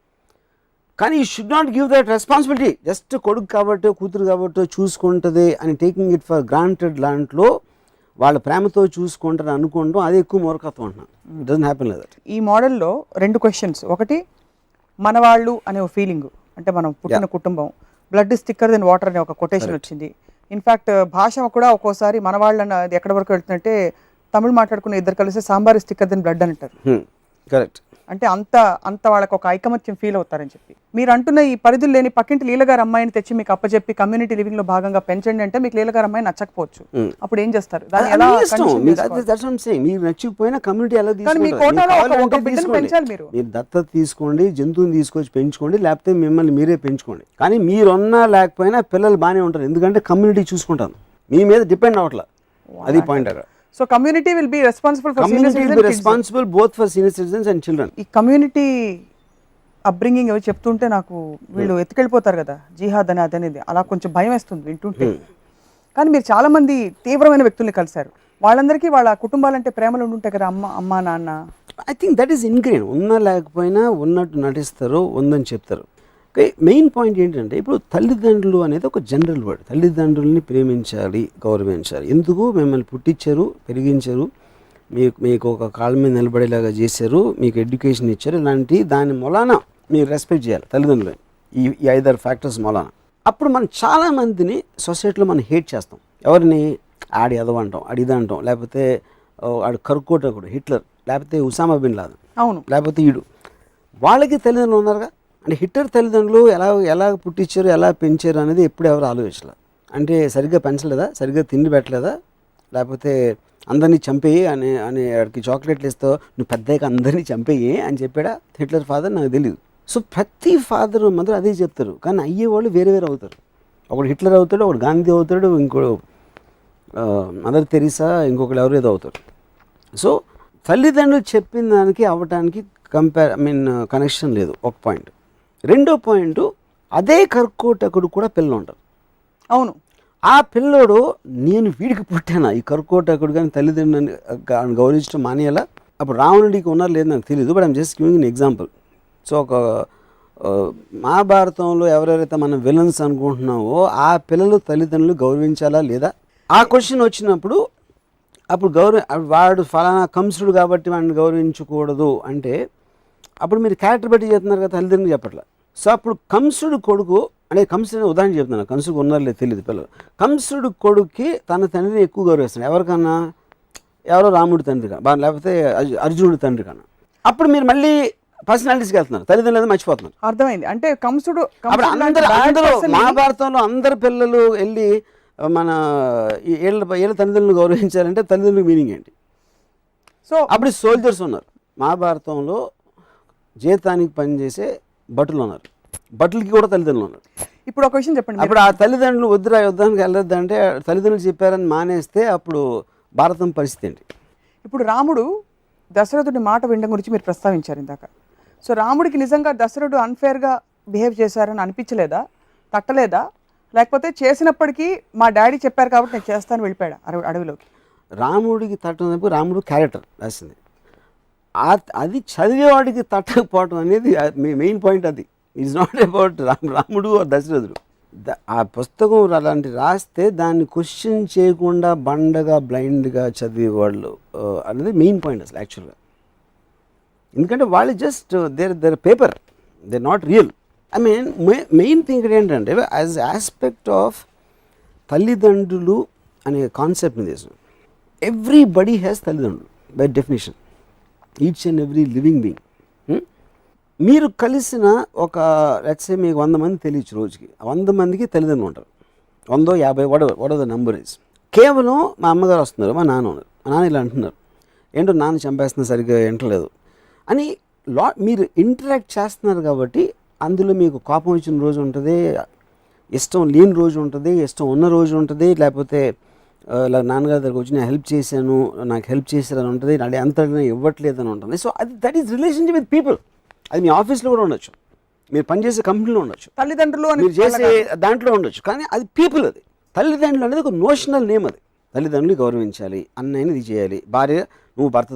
కానీ you should not give that responsibility. Just కొడుకు కాబట్టి కూతురు కాబట్టి చూసుకుంటుంది అని టేకింగ్ ఇట్ ఫర్ గ్రాంటెడ్ దాంట్లో వాళ్ళ ప్రేమతో చూసుకుంటారు అనుకుంటాం, అది ఎక్కువ మూర్ఖత్వం అంటున్నాను. It doesn't happen like that. ఈ మోడల్లో 2 క్వశ్చన్స్. ఒకటి, మనవాళ్ళు అనే ఒక ఫీలింగ్, అంటే మనం పుట్టిన కుటుంబం. Blood is thicker then water అనే ఒక కొటేషన్ వచ్చింది. ఇన్ఫ్యాక్ట్ భాష కూడా ఒక్కోసారి మనవాళ్ళు అన్నది ఎక్కడి వరకు వెళ్తుందంటే తమిళ్ మాట్లాడుకున్న ఇద్దరు కలిసి sambar is thicker then blood అని అంటారు. కరెక్ట్. అంటే అంత వాళ్ళకి ఒక ఐకమత్యం ఫీల్ అవుతారని చెప్పి మీరు అంటున్న ఈ పరిధులు లేని పక్కింటి లీలగారు అమ్మాయిని తెచ్చి మీకు అప్పచెప్పి కమ్యూనిటీ లివింగ్ లో భాగంగా పెంచండి అంటే మీకు లీలగారు అమ్మాయి నచ్చకపోవచ్చు. అప్పుడు ఏం చేస్తారు? దాన్ని ఎలా మీరు నచ్చకపోయినా కమ్యూనిటీ ఎలా పెంచాలి? మీరు దత్తత తీసుకోండి, జంతువుని తీసుకొచ్చి పెంచుకోండి, లేకపోతే మిమ్మల్ని మీరే పెంచుకోండి. కానీ మీరున్నా లేకపోయినా పిల్లలు బాగానే ఉంటారు, ఎందుకంటే కమ్యూనిటీ చూసుకుంటాను, మీ మీద డిపెండ్ అవ్వట్లేదు. అది పాయింట్ అక్కడ. So community will be responsible for senior citizens. Community will be responsible both for senior citizens and children. ఈ కమ్యూనిటీ అప్బ్రింగింగ్ ఏవో చెప్తుంటే నాకు వీళ్ళు ఎత్తుకెళ్ళిపోతారు కదా జిహాద్ అని అదనేది, అలా కొంచెం భయం వేస్తుంది వింటుంటే. కానీ మీరు చాలా మంది తీవ్రమైన వ్యక్తుల్ని కలిశారు, వాళ్ళందరికీ వాళ్ళ కుటుంబాలంటే ప్రేమలు ఉండుంటాయి కదా, అమ్మ నాన్న. I think that is ingrained. ఉన్నా లేకపోయినా ఉన్నట్టు నటిస్తారు, ఉందని చెప్తారు. మెయిన్ పాయింట్ ఏంటంటే ఇప్పుడు తల్లిదండ్రులు అనేది ఒక జనరల్ వర్డ్. తల్లిదండ్రుల్ని ప్రేమించాలి, గౌరవించాలి. ఎందుకు? మిమ్మల్ని పుట్టించారు, పెరిగించారు, మీకు ఒక కాళ్ళ మీద నిలబడేలాగా చేశారు, మీకు ఎడ్యుకేషన్ ఇచ్చారు. ఇలాంటి దాని మూలాన మీరు రెస్పెక్ట్ చేయాలి తల్లిదండ్రులని, ఈ 5 ఫ్యాక్టర్స్ మూలాన. అప్పుడు మనం చాలామందిని సొసైటీలో మనం హేట్ చేస్తాం. ఎవరిని? ఆడి ఎదవంటాం, ఆడి ఇదంటాం, లేకపోతే ఆడు కరుక్కోటకుడు హిట్లర్, లేకపోతే ఉసామా బిన్ లాదెన్, అవును, లేకపోతే ఈడు. వాళ్ళకి తల్లిదండ్రులు ఉన్నారుగా. అంటే హిట్లర్ తల్లిదండ్రులు ఎలా పుట్టించారు, ఎలా పెంచారు అనేది ఎప్పుడు ఎవరు ఆలోచించలేదు. అంటే సరిగ్గా పెంచలేదా, సరిగ్గా తిండి పెట్టలేదా, లేకపోతే అందరినీ చంపేయి అని వాడికి చాక్లెట్లు ఇస్తావు, నువ్వు పెద్దగా అందరినీ చంపేయి అని చెప్పాడా హిట్లర్ ఫాదర్? నాకు తెలియదు. సో ప్రతి ఫాదర్ మదర్ అదే చెప్తారు, కానీ అయ్యేవాళ్ళు వేరే అవుతారు. ఒకడు హిట్లర్ అవుతాడు, ఒకడు గాంధీ అవుతాడు, ఇంకోడు మదర్ తెరీసా, ఇంకొకరు ఎవరు ఏదో అవుతారు. సో తల్లిదండ్రులు చెప్పిన దానికి అవ్వటానికి కనెక్షన్ లేదు, ఒక పాయింట్. రెండో పాయింట్, అదే కర్కోటకుడు కూడా పిల్లలు ఉంటారు. అవును, ఆ పిల్లోడు నేను వీడికి పుట్టానా, ఈ కర్కోటకుడు కానీ తల్లిదండ్రులని గౌరవించడం మానేయాలా? అప్పుడు రావణుడికి ఉన్నారు లేదు నాకు తెలియదు, but I'm just giving an example. So ఒక మహాభారతంలో ఎవరెవరైతే మనం విలన్స్ అనుకుంటున్నామో ఆ పిల్లలు తల్లిదండ్రులు గౌరవించాలా లేదా? ఆ క్వశ్చన్ వచ్చినప్పుడు అప్పుడు వాడు ఫలానా కంసుడు కాబట్టి వాడిని గౌరవించకూడదు అంటే అప్పుడు మీరు క్యారెక్టర్ బట్టి చెప్తున్నారు కదా, తల్లిదండ్రులు చెప్పట్లా. సో అప్పుడు కంసుడు కొడుకు అంటే కంసుడు ఉదాహరణ చెప్తున్నాను, కంసుడికి ఉన్నారో లేదు తెలియదు పిల్లలు. కంసుడు కొడుక్కి తన తండ్రిని ఎక్కువ గౌరవిస్తాడు. ఎవరికన్నా? ఎవరో రాముడి తండ్రి కన్నా, లేకపోతే అర్జునుడి తండ్రి కన్నా. అప్పుడు మీరు మళ్ళీ పర్సనాలిటీస్కి వెళ్తున్నారు, తల్లిదండ్రులు మర్చిపోతున్నారు. అర్థమైంది. అంటే కంసుడు అప్పుడు అందరూ మహాభారతంలో అందరు పిల్లలు వెళ్ళి మన ఏళ్ళ తల్లిదండ్రులను గౌరవించారంటే తల్లిదండ్రులకు మీనింగ్ ఏంటి? సో అప్పుడు సోల్జర్స్ ఉన్నారు మహాభారతంలో, జీతానికి పనిచేసే భటులు ఉన్నారు, భటులకి కూడా తల్లిదండ్రులు ఉన్నారు. ఇప్పుడు ఒక విషయం చెప్పండి, అప్పుడు ఆ తల్లిదండ్రులు వద్దురా యుద్ధానికి వెళ్ళొద్దు అంటే తల్లిదండ్రులు చెప్పారని మానేస్తే అప్పుడు భారతం పరిస్థితి ఏంటి? ఇప్పుడు రాముడు దశరథుడి మాట వినడం గురించి మీరు ప్రస్తావించారు ఇందాక. సో రాముడికి నిజంగా దశరథుడు అన్ఫేర్గా బిహేవ్ చేశారని అనిపించలేదా, తట్టలేదా? లేకపోతే చేసినప్పటికీ మా డాడీ చెప్పారు కాబట్టి నేను చేస్తాను వెళ్ళిపోయాడు అడవిలోకి? రాముడికి తట్టనప్పుడు రాముడు క్యారెక్టర్ రాసింది, అది చదివేవాడికి తట్టకపోవటం అనేది మెయిన్ పాయింట్. అది ఈజ్ నాట్ అబౌట్ రాముడు దశరథుడు. ఆ పుస్తకం అలాంటి రాస్తే దాన్ని క్వశ్చన్ చేయకుండా బండగా బ్లైండ్గా చదివేవాళ్ళు అనేది మెయిన్ పాయింట్ అసలు యాక్చువల్గా. ఎందుకంటే వాళ్ళు just their paper, they not real. I mean main thing ఏంటంటే యాజ్ ఆస్పెక్ట్ ఆఫ్ తల్లిదండ్రులు అనే కాన్సెప్ట్ని తీసుకున్నాం. ఎవ్రీబడీ హ్యాస్ తల్లిదండ్రులు by definition, each and every living being. మీరు కలిసిన ఒక లెట్స్ సే మీకు 100 మంది తెలియచ్చు, రోజుకి 100 మందికి తల్లిదండ్రులు ఉంటారు, 100, 50 what are the number is. కేవలం మా అమ్మగారు వస్తున్నారు, మా నాన్న ఉన్నారు, మా నాన్న ఇలా అంటున్నారు, ఏంటో నాన్న చంపేస్తున్నా సరిగ్గా వింటలేదు అని మీరు ఇంటరాక్ట్ చేస్తున్నారు. కాబట్టి అందులో మీకు కోపం వచ్చిన రోజు ఉంటుంది, ఇష్టం లేని రోజు ఉంటుంది, ఇష్టం ఉన్న రోజు ఉంటుంది, లేకపోతే ఇలా నాన్నగారి దగ్గరకు వచ్చి నేను హెల్ప్ చేశాను, నాకు హెల్ప్ చేశారని ఉంటుంది, అంత ఇవ్వట్లేదని ఉంటుంది. సో అది that is relationship with people. అది మీ ఆఫీస్లో కూడా ఉండొచ్చు, మీరు పనిచేసే కంపెనీలో ఉండొచ్చు, తల్లిదండ్రులు అని మీరు చేసే దాంట్లో ఉండొచ్చు, కానీ అది పీపుల్. అది తల్లిదండ్రులు అనేది ఒక నోషనల్ నేమ్. అది తల్లిదండ్రులు గౌరవించాలి, అన్నయ్యని ఇది చేయాలి, భార్య నువ్వు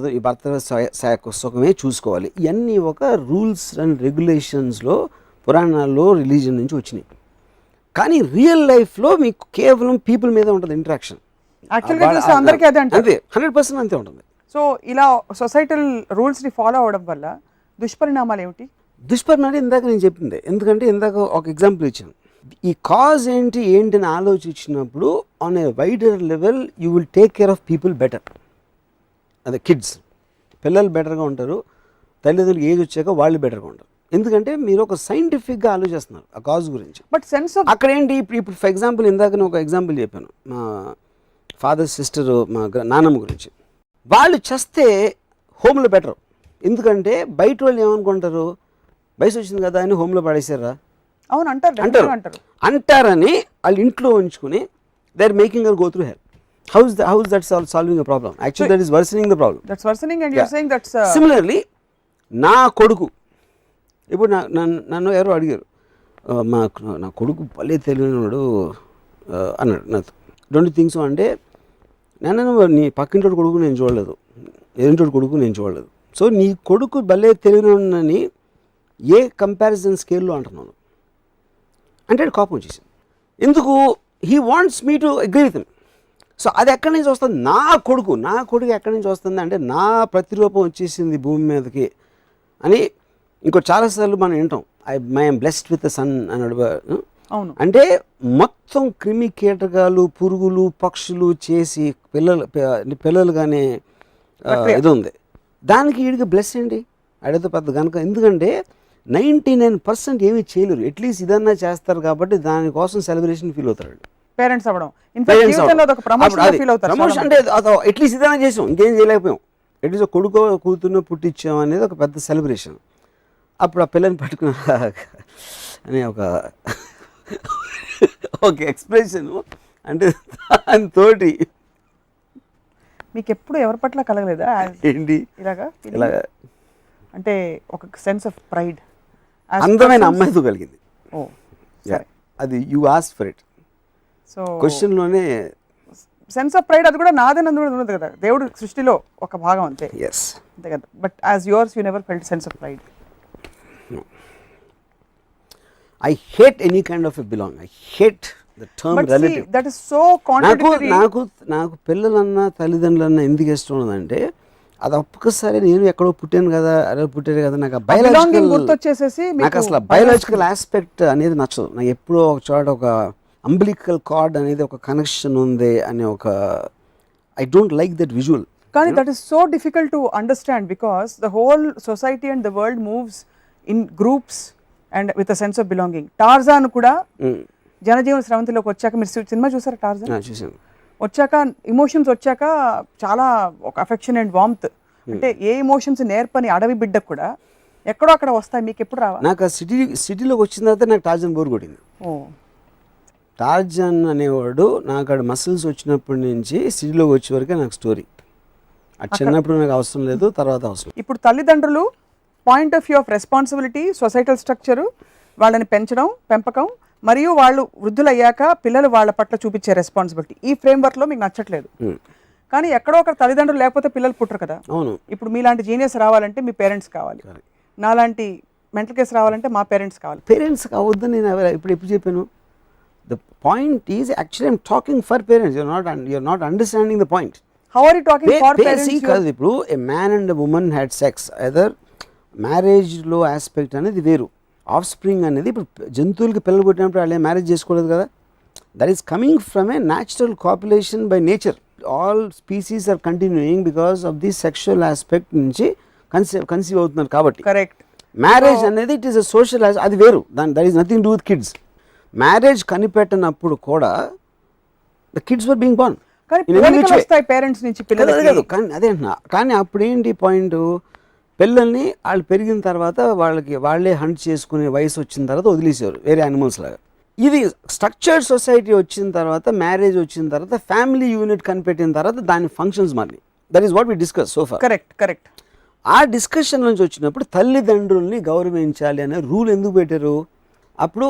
భర్త సుఖమే చూసుకోవాలి, ఇవన్నీ ఒక రూల్స్ అండ్ రెగ్యులేషన్స్లో పురాణాల్లో రిలీజియన్ నుంచి వచ్చినాయి. కానీ రియల్ లైఫ్లో మీకు కేవలం పీపుల్ మీద ఉంటుంది ఇంటరాక్షన్. అందరికీ అదే అంటే అదే 100% అంతే ఉంటుంది. సో ఇలా సొసైటల్ రూల్స్ని ఫాలో అవడం వల్ల దుష్పరిణామాలు ఏమిటి? దుష్పరిణామాలు ఇందాక నేను చెప్పింది. ఎందుకంటే ఇందాక ఒక ఎగ్జాంపుల్ ఇచ్చాను. ఈ కాజ్ ఏంటని ఆలోచించినప్పుడు on a wider level you will take care of people better. అదే కిడ్స్, పిల్లలు బెటర్గా ఉంటారు, తల్లిదండ్రులకు ఏజ్ వచ్చాక వాళ్ళు బెటర్గా ఉంటారు. ఎందుకంటే మీరు ఒక సైంటిఫిక్గా ఆలోచిస్తున్నారు ఆ కాజ్ గురించి. బట్ సెన్స్ ఆఫ్ అక్కడ ఏంటి, ఇప్పుడు ఫర్ ఎగ్జాంపుల్ ఇందాక నేను ఒక ఎగ్జాంపుల్ చెప్పాను, మా ఫాదర్ సిస్టర్ మా నాన్నమ్మ గురించి. వాళ్ళు చేస్తే హోమ్లో బెటర్. ఎందుకంటే బయట వాళ్ళు ఏమనుకుంటారు, వయసు వచ్చింది కదా అని హోమ్లో పడేసారా అవును అంటారు అంటారని వాళ్ళు ఇంట్లో ఉంచుకుని they are making our go through help. How is that solving a problem? Actually that is worsening the problem. That's worsening and you are saying that's similarly నా కొడుకు ఇప్పుడు నన్ను ఎవరో అడిగారు, నా కొడుకు భలే తెలియనివాడు అన్నాడు నాతో. రెండు థింగ్స్ అంటే నన్ను నీ పక్కింటోడు కొడుకు నేను చూడలేదు, ఎదురింటోడు కొడుకు నేను చూడలేదు, సో నీ కొడుకు భలే తెలియని ఏ కంపారిజన్ స్కేల్లో అంటున్నాను అంటే కోపం వచ్చేసింది. ఎందుకు? He wants me to agree with him. So అది ఎక్కడి నుంచి వస్తుంది? నా కొడుకు ఎక్కడి నుంచి వస్తుంది అంటే నా ప్రతిరూపం వచ్చేసింది భూమి మీదకి అని. ఇంకో చాలాసార్లు మనం వింటాం, I'm blessed with the son అన్నాడు. అవును, అంటే మొత్తం క్రిమి కీటకాలు, పురుగులు, పక్షులు చేసి పిల్లలు కానీ ఇది ఉంది, దానికి వీడికి బ్లెస్ ఏంటి అడిగితే పెద్ద కనుక. ఎందుకంటే 99% ఏమీ చేయలేరు, అట్లీస్ట్ ఇదన్నా చేస్తారు కాబట్టి దానికోసం సెలబ్రేషన్ ఫీల్ అవుతారు పేరెంట్స్ అవ్వడం. ప్రమోషన్ అంటే అట్లీస్ట్ ఇదన్నా చేసాం, ఇంకేం చేయలేకపోయాం, అట్లీస్ట్ కొడుకో కూతుర్నో పుట్టించాం అనేది ఒక పెద్ద సెలబ్రేషన్. అప్పుడు ఆ పిల్లని పట్టుకున్న అనే ఒక ఎక్స్ప్రెషన్ అంటే దానితోటి మీకు ఎప్పుడు ఎవరి పట్ల కలగలేదా ఏంటి ఇలాగా అంటే ఒక సెన్స్ ఆఫ్ ప్రైడ్? అందమైన అమ్మాయితో కలిగింది. ఓ అది you ask for it. So క్వశ్చన్లోనే సెన్స్ ఆఫ్ ప్రైడ్ అది కూడా నాదేనందు కూడా ఉన్నది కదా, దేవుడు సృష్టిలో ఒక భాగం అంతే. ఎస్ అంతే కదా. But as yours you never felt sense of pride? I hate any kind of a belong. I hate the term but relative. See, that is so contradictory. నాకు పిల్లలన్నా తల్లిదండ్రులన్నా ఎందుకు ఇష్టం ఉన్నదంటే అది ఒక్కసారి నేను ఎక్కడో పుట్టాను కదా, అలా పుట్టాను కదా, నాకు అసలు బయాలజికల్ ఆస్పెక్ట్ అనేది నచ్చదు. నాకు ఎప్పుడో ఒక చోట ఒక అంబిలికల్ కార్డ్ అనేది ఒక కనెక్షన్ ఉంది అనే ఒక I don't like that visual. కానీ that is so difficult to understand because the whole society and the world moves in groups and with a sense of belonging. Tarzan కూడా జనజీవన స్రవంతిలోకి వచ్చాక, మీరు సినిమా చూసారా టార్జాన్? చూసాను. వచ్చాక ఇమోషన్స్ వచ్చాక చాలా ఒక అఫెక్షన్ అండ్ వామ్త్, అంటే ఏ ఇమోషన్స్ నేర్పని అడవి బిడ్డకు కూడా ఎక్కడో అక్కడ వస్తాయి. మీకు ఎప్పుడు రావా? నాకు ఆ సిటీలోకి వచ్చిన తర్వాత నాకు టార్జాన్ బోర్ కొట్టింది. టార్జాన్ అనేవాడు నాకు ఆడ మసిల్స్ వచ్చినప్పటి నుంచి సిటీలోకి వచ్చే వరకే నాకు స్టోరీ. అది చిన్నప్పుడు నాకు అవసరం లేదు, తర్వాత అవసరం. ఇప్పుడు తల్లిదండ్రులు point of view of responsibility, societal structure, వాళ్ళని పెంచడం, పెంపకం, మరియు వాళ్ళు వృద్ధులయ్యాక పిల్లలు వాళ్ళ పట్ల చూపించే రెస్పాన్సిబిలిటీ, ఈ ఫ్రేమ్వర్క్లో మీకు నచ్చట్లేదు. కానీ ఎక్కడో ఒక తల్లిదండ్రులు లేకపోతే పిల్లలు పుట్టరు కదా. అవును. ఇప్పుడు మీలాంటి జీనియస్ రావాలంటే మీ పేరెంట్స్ కావాలి, నాలాంటి మెంటల్ కేసు రావాలంటే మా పేరెంట్స్ కావాలి. పేరెంట్స్ కావద్దు నేను ఎప్పుడు చెప్పాను. The point is actually I'm talking for parents. You're not understanding the point. How are you talking for parents? కాదు, ఇప్పుడు a man and a woman had sex, either మ్యారేజ్లో ఆస్పెక్ట్ అనేది వేరు, ఆఫ్ స్ప్రింగ్ అనేది ఇప్పుడు జంతువులకి పిల్లలు పుట్టినప్పుడు వాళ్ళు మ్యారేజ్ చేసుకోలేదు కదా. That is coming from a natural copulation by nature. All species are continuing because of the sexual aspect నుంచి కన్సీవ్ అవుతున్నారు కాబట్టి. కరెక్ట్. మ్యారేజ్ అనేది ఇట్ ఈస్ అ సోషల్, అది వేరు, that is nothing to do with kids. Marriage కనిపెట్టినప్పుడు కూడా the kids were being born. Parents నుంచి పిల్లలు కానీ అదే అంటున్నా. కానీ అప్పుడు ఏంటి పాయింట్, పిల్లల్ని వాళ్ళు పెరిగిన తర్వాత వాళ్ళే హంట్ చేసుకునే వయసు వచ్చిన తర్వాత వదిలేసేవారు వేరే యానిమల్స్ లాగా. ఇది స్ట్రక్చర్డ్ సొసైటీ వచ్చిన తర్వాత, మ్యారేజ్ వచ్చిన తర్వాత, ఫ్యామిలీ యూనిట్ కనిపెట్టిన తర్వాత దాని ఫంక్షన్స్ మారి. That is what we discuss so far. Correct. ఆ డిస్కషన్ నుంచి వచ్చినప్పుడు తల్లిదండ్రుల్ని గౌరవించాలి అనే రూల్ ఎందుకు పెట్టారు? అప్పుడు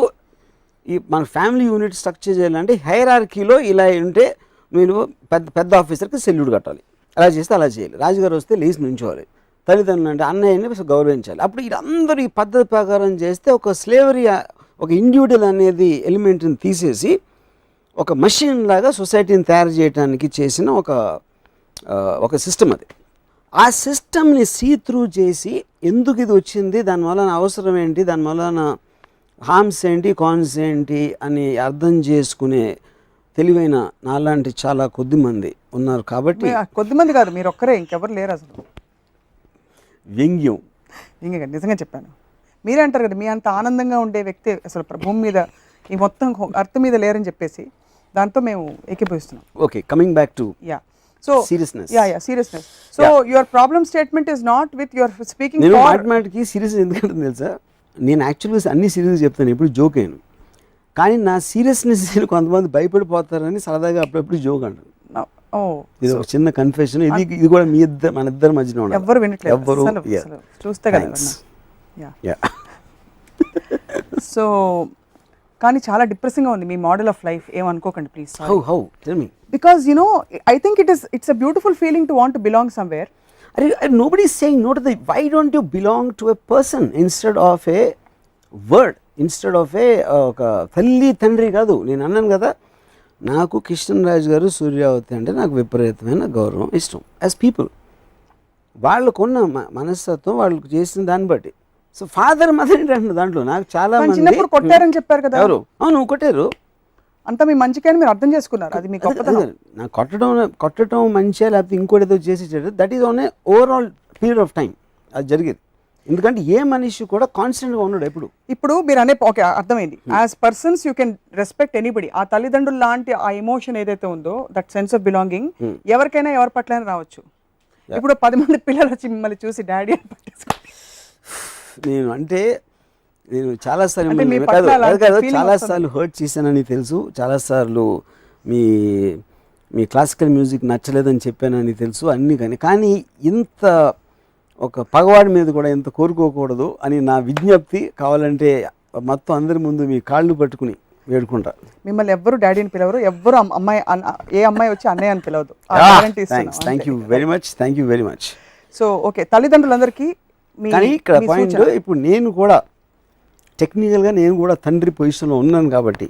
ఈ మన ఫ్యామిలీ యూనిట్ స్ట్రక్చర్ చేయాలంటే హైరార్కీలో ఇలా ఉంటే నేను పెద్ద పెద్ద ఆఫీసర్కి సెల్యూట్ కట్టాలి, అలా చేస్తే అలా చేయాలి, రాజుగారు వస్తే లేచి నుంచోవాలి, తల్లిదండ్రులు అంటే అన్నయ్యని గౌరవించాలి. అప్పుడు వీళ్ళందరూ ఈ పద్ధతి ప్రకారం చేస్తే ఒక స్లేవరీ, ఒక ఇండివిజువల్ అనేది ఎలిమెంట్ని తీసేసి ఒక మషిన్ లాగా సొసైటీని తయారు చేయడానికి చేసిన ఒక సిస్టమ్ అది. ఆ సిస్టమ్ని సీ త్రూ చేసి ఎందుకు ఇది వచ్చింది, దానివల్ల అవసరం ఏంటి, దానివల్ల హార్మ్స్ ఏంటి, కాన్స్ ఏంటి అని అర్థం చేసుకునే తెలివైన నాలాంటి చాలా కొద్ది మంది ఉన్నారు. కాబట్టి కొద్దిమంది కాదు, మీరు ఒక్కరే, ఇంకెవరు లేరు అసలు. వ్యంగ్యం ఇంకా నిజంగా చెప్పాను, మీరే అంటారు కదా మీ అంత ఆనందంగా ఉండే వ్యక్తి అసలు భూమి మీద ఈ మొత్తం అర్థం మీద లేరని చెప్పేసి దాంతో మేము ఏకీభవిస్తున్నాం. Okay, coming back to your so seriousness. Seriousness. So your problem statement is not with your speaking. నేను మాటిమాటికి సీరియస్ ఎందుకంటే తెలుసా, నేను యాక్చువల్గా అన్ని సీరియస్ చెప్తాను, ఎప్పుడు జోక్ అయ్యాను, కానీ నా సీరియస్నెస్ కొంతమంది భయపడిపోతారని సరదాగా అప్పుడప్పుడు జోక్ అంటాను. ఇది ఒక చిన్న కన్ఫెషన్, ఇది కూడా మన ఇద్దరి మధ్యన ఉండదు, ఎవరు వినట్లేదు, ఎవరు చూస్తే కదా. సో కానీ చాలా డిప్రెసింగ్గా ఉంది మీ మోడల్ ఆఫ్ లైఫ్, ఏమనుకోకండి please. How tell me, because you know I think it's a beautiful feeling to want to belong somewhere. nobody is saying no to the, why don't you belong to a person instead of a word, instead of a ఒక తల్లి తండ్రి కాదు. నేను అన్నాను కదా, నాకు కృష్ణరాజు గారు సూర్యావతి అంటే నాకు విపరీతమైన గౌరవం, ఇష్టం యాజ్ పీపుల్. వాళ్ళకున్న మనస్తత్వం వాళ్ళకు చేసిన దాన్ని బట్టి. సో ఫాదర్ మదర్ ఏంటంటే దాంట్లో నాకు చాలా మంది చిన్నప్పుడు కొట్టారని చెప్పారు కదా. ఎవరు? అవును, కొట్టారు, అంతా మీ మంచికే అని మీరు అర్థం చేసుకున్నారు, అది మీ గొప్పతనం. నాకు కొట్టడం మంచిగా లేకపోతే ఇంకోటి ఏదో చేసి, that is on a overall period of time అది జరిగేది. ఎందుకంటే ఏ మనిషి కూడా కాన్స్టెంట్గా ఉన్నాడు ఎప్పుడు. ఇప్పుడు మీరు అనే ఓకే అర్థమైంది, as persons you can respect anybody. ఆ తల్లిదండ్రులు లాంటి ఆ ఎమోషన్ ఏదైతే ఉందో, దట్ సెన్స్ ఆఫ్ బిలాంగింగ్ ఎవరికైనా ఎవరి పట్లైనా రావచ్చు. ఇప్పుడు 10 మంది పిల్లలు వచ్చి మిమ్మల్ని చూసి డాడీ అని పట్టేసుకో, నేను చాలాసార్లు చాలాసార్లు హర్ట్ చేశానని తెలుసు, చాలాసార్లు మీ క్లాసికల్ మ్యూజిక్ నచ్చలేదని చెప్పానని తెలుసు అన్నీ, కానీ ఇంత ఒక పగవాడి మీద కూడా ఇంత కోరుకోకూడదు అని నా విజ్ఞప్తి. కావాలంటే మొత్తం అందరి ముందు మీ కాళ్ళు పట్టుకుని వేడుకుంటా. మిమ్మల్ని ఎవ్వరు డాడీ అని పిలవరు, ఎవ్వరు అమ్మాయి ఏ అమ్మాయి వచ్చి అన్నయ్య అని పిలవదు. Thank you very much. So okay, తల్లిదండ్రులందరికీ. కానీ ఇక్కడ పాయింట్, ఇప్పుడు నేను కూడా టెక్నికల్గా నేను కూడా తండ్రి పొజిషన్లో ఉన్నాను కాబట్టి.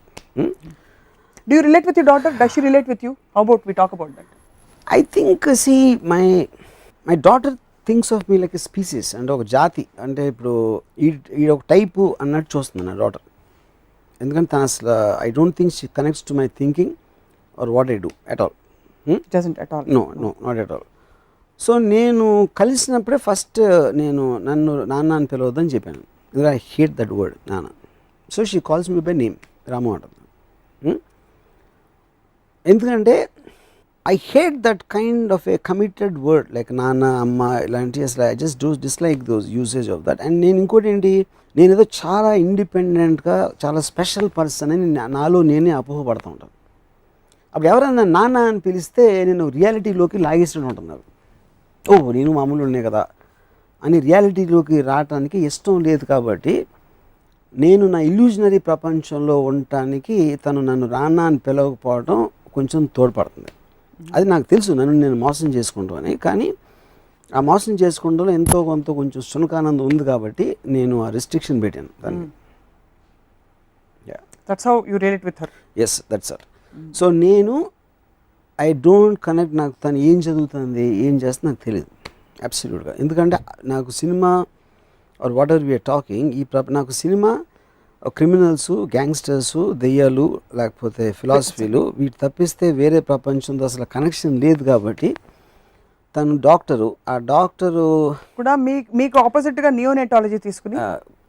Do you relate with your daughter? Does she relate with you? How about we talk about that? I think, see, my daughter thinks of me like a species, అంటే ఒక జాతి, అంటే ఇప్పుడు ఈ ఒక టైపు అన్నట్టు చూస్తుంది నా డాటర్. ఎందుకంటే తను అసలు I don't think she connects to my thinking or what I do at all. Doesn't at all. No, not at all. So నేను కలిసినప్పుడే ఫస్ట్ నన్ను నాన్న అని పిలవద్దని చెప్పాను. I hate that word, Nana. So she calls me by name, Ramu anటుంది. ఎందుకంటే I hate that kind of a committed word like Nana, Amma ఇలాంటి, అసలు I just do dislike those usage of that. And నేను ఇంకోటి ఏంటి, నేను ఏదో చాలా ఇండిపెండెంట్గా చాలా స్పెషల్ పర్సన్ అని నాలో నేనే అపోహపడుతూ ఉంటాను. అప్పుడు ఎవరైనా నాన్న అని పిలిస్తే నేను రియాలిటీలోకి లాగేస్తూ ఉంటున్నారు. నేను మామూలు ఉన్నాయి కదా అని రియాలిటీలోకి రావటానికి ఇష్టం లేదు. కాబట్టి నేను నా ఇల్యూజనరీ ప్రపంచంలో ఉండటానికి తను నన్ను రానా అని పిలవకపోవడం కొంచెం తోడ్పడుతుంది. అది నాకు తెలుసు, నన్ను నేను మోసం చేసుకుంటామని. కానీ ఆ మోసం చేసుకోవడంలో ఎంతో కొంత కొంచెం సునకానందం ఉంది కాబట్టి నేను ఆ రెస్ట్రిక్షన్ పెట్టాను దాన్ని. That's how you relate with her? Yes, that's it. So నేను ఐ డోంట్ కనెక్ట్, నాకు తను ఏం చదువుతుంది ఏం చేస్తుంది నాకు తెలియదు అబ్సల్యూట్గా. ఎందుకంటే నాకు సినిమా ఆర్ వాట్ ఎవర్ వీఆర్ టాకింగ్, నాకు సినిమా క్రిమినల్స్, గ్యాంగ్స్టర్స్, దెయ్యాలు, లేకపోతే ఫిలాసఫీలు, వీటి తప్పిస్తే వేరే ప్రపంచంతో అసలు కనెక్షన్ లేదు. కాబట్టి తను డాక్టరు, ఆ డాక్టరు కూడా మీకు ఆపోజిట్గా నియోనెటాలజీ తీసుకుని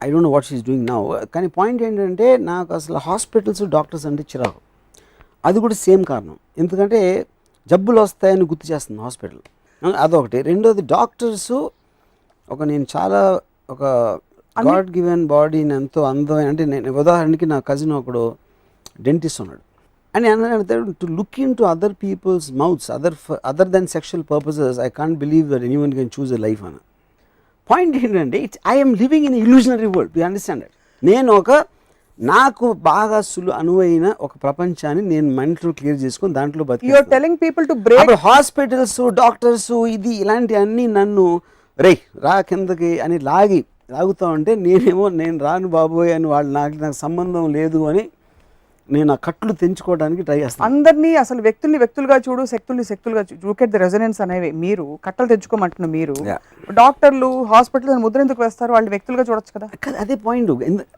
I don't know what she's doing now. కానీ పాయింట్ ఏంటంటే నాకు అసలు హాస్పిటల్స్, డాక్టర్స్ అంటే చిరాకు. అది కూడా సేమ్ కారణం, ఎందుకంటే జబ్బులు వస్తాయని గుర్తు చేస్తుంది హాస్పిటల్, అదొకటి. రెండోది డాక్టర్స్ నేను చాలా ఒక గాడ్ గివెన్ బాడీని ఎంతో అందమైన, అంటే నేను ఉదాహరణకి నా కజిన్ ఒకడు డెంటిస్ట్ ఉన్నాడు అని అన్నాడు, to look in to other people's mouths other than sexual purposes, I can't believe that anyone can choose a life అని. పాయింట్ ఏంటంటే I'm living in illusionary world, you understand it. నేను నాకు బాగా అనువైన ఒక ప్రపంచాన్ని నేను మైండ్లో క్లియర్ చేసుకొని దాంట్లో you are telling people to break. Hospitals, doctors, ఇది ఇలాంటివన్నీ నన్ను రా కిందకి అని లాగుతా ఉంటే నేను రాను బాబోయ్ అని వాళ్ళు నాకు సంబంధం లేదు అని నేను ఆ కట్లు తెంచుకోవడానికి ట్రై చేస్తాను. అందరినీ అసలు వ్యక్తులుగా చూడు, శక్తులుగా లుక్ ఎట్ ది రెజొనెన్స్ అనేవి మీరు కట్టలు తెచ్చుకోమంటున్న మీరు డాక్టర్లు హాస్పిటల్ ముద్ర ఎందుకు వేస్తారు? వాళ్ళు వ్యక్తులుగా చూడొచ్చు కదా. అదే పాయింట్.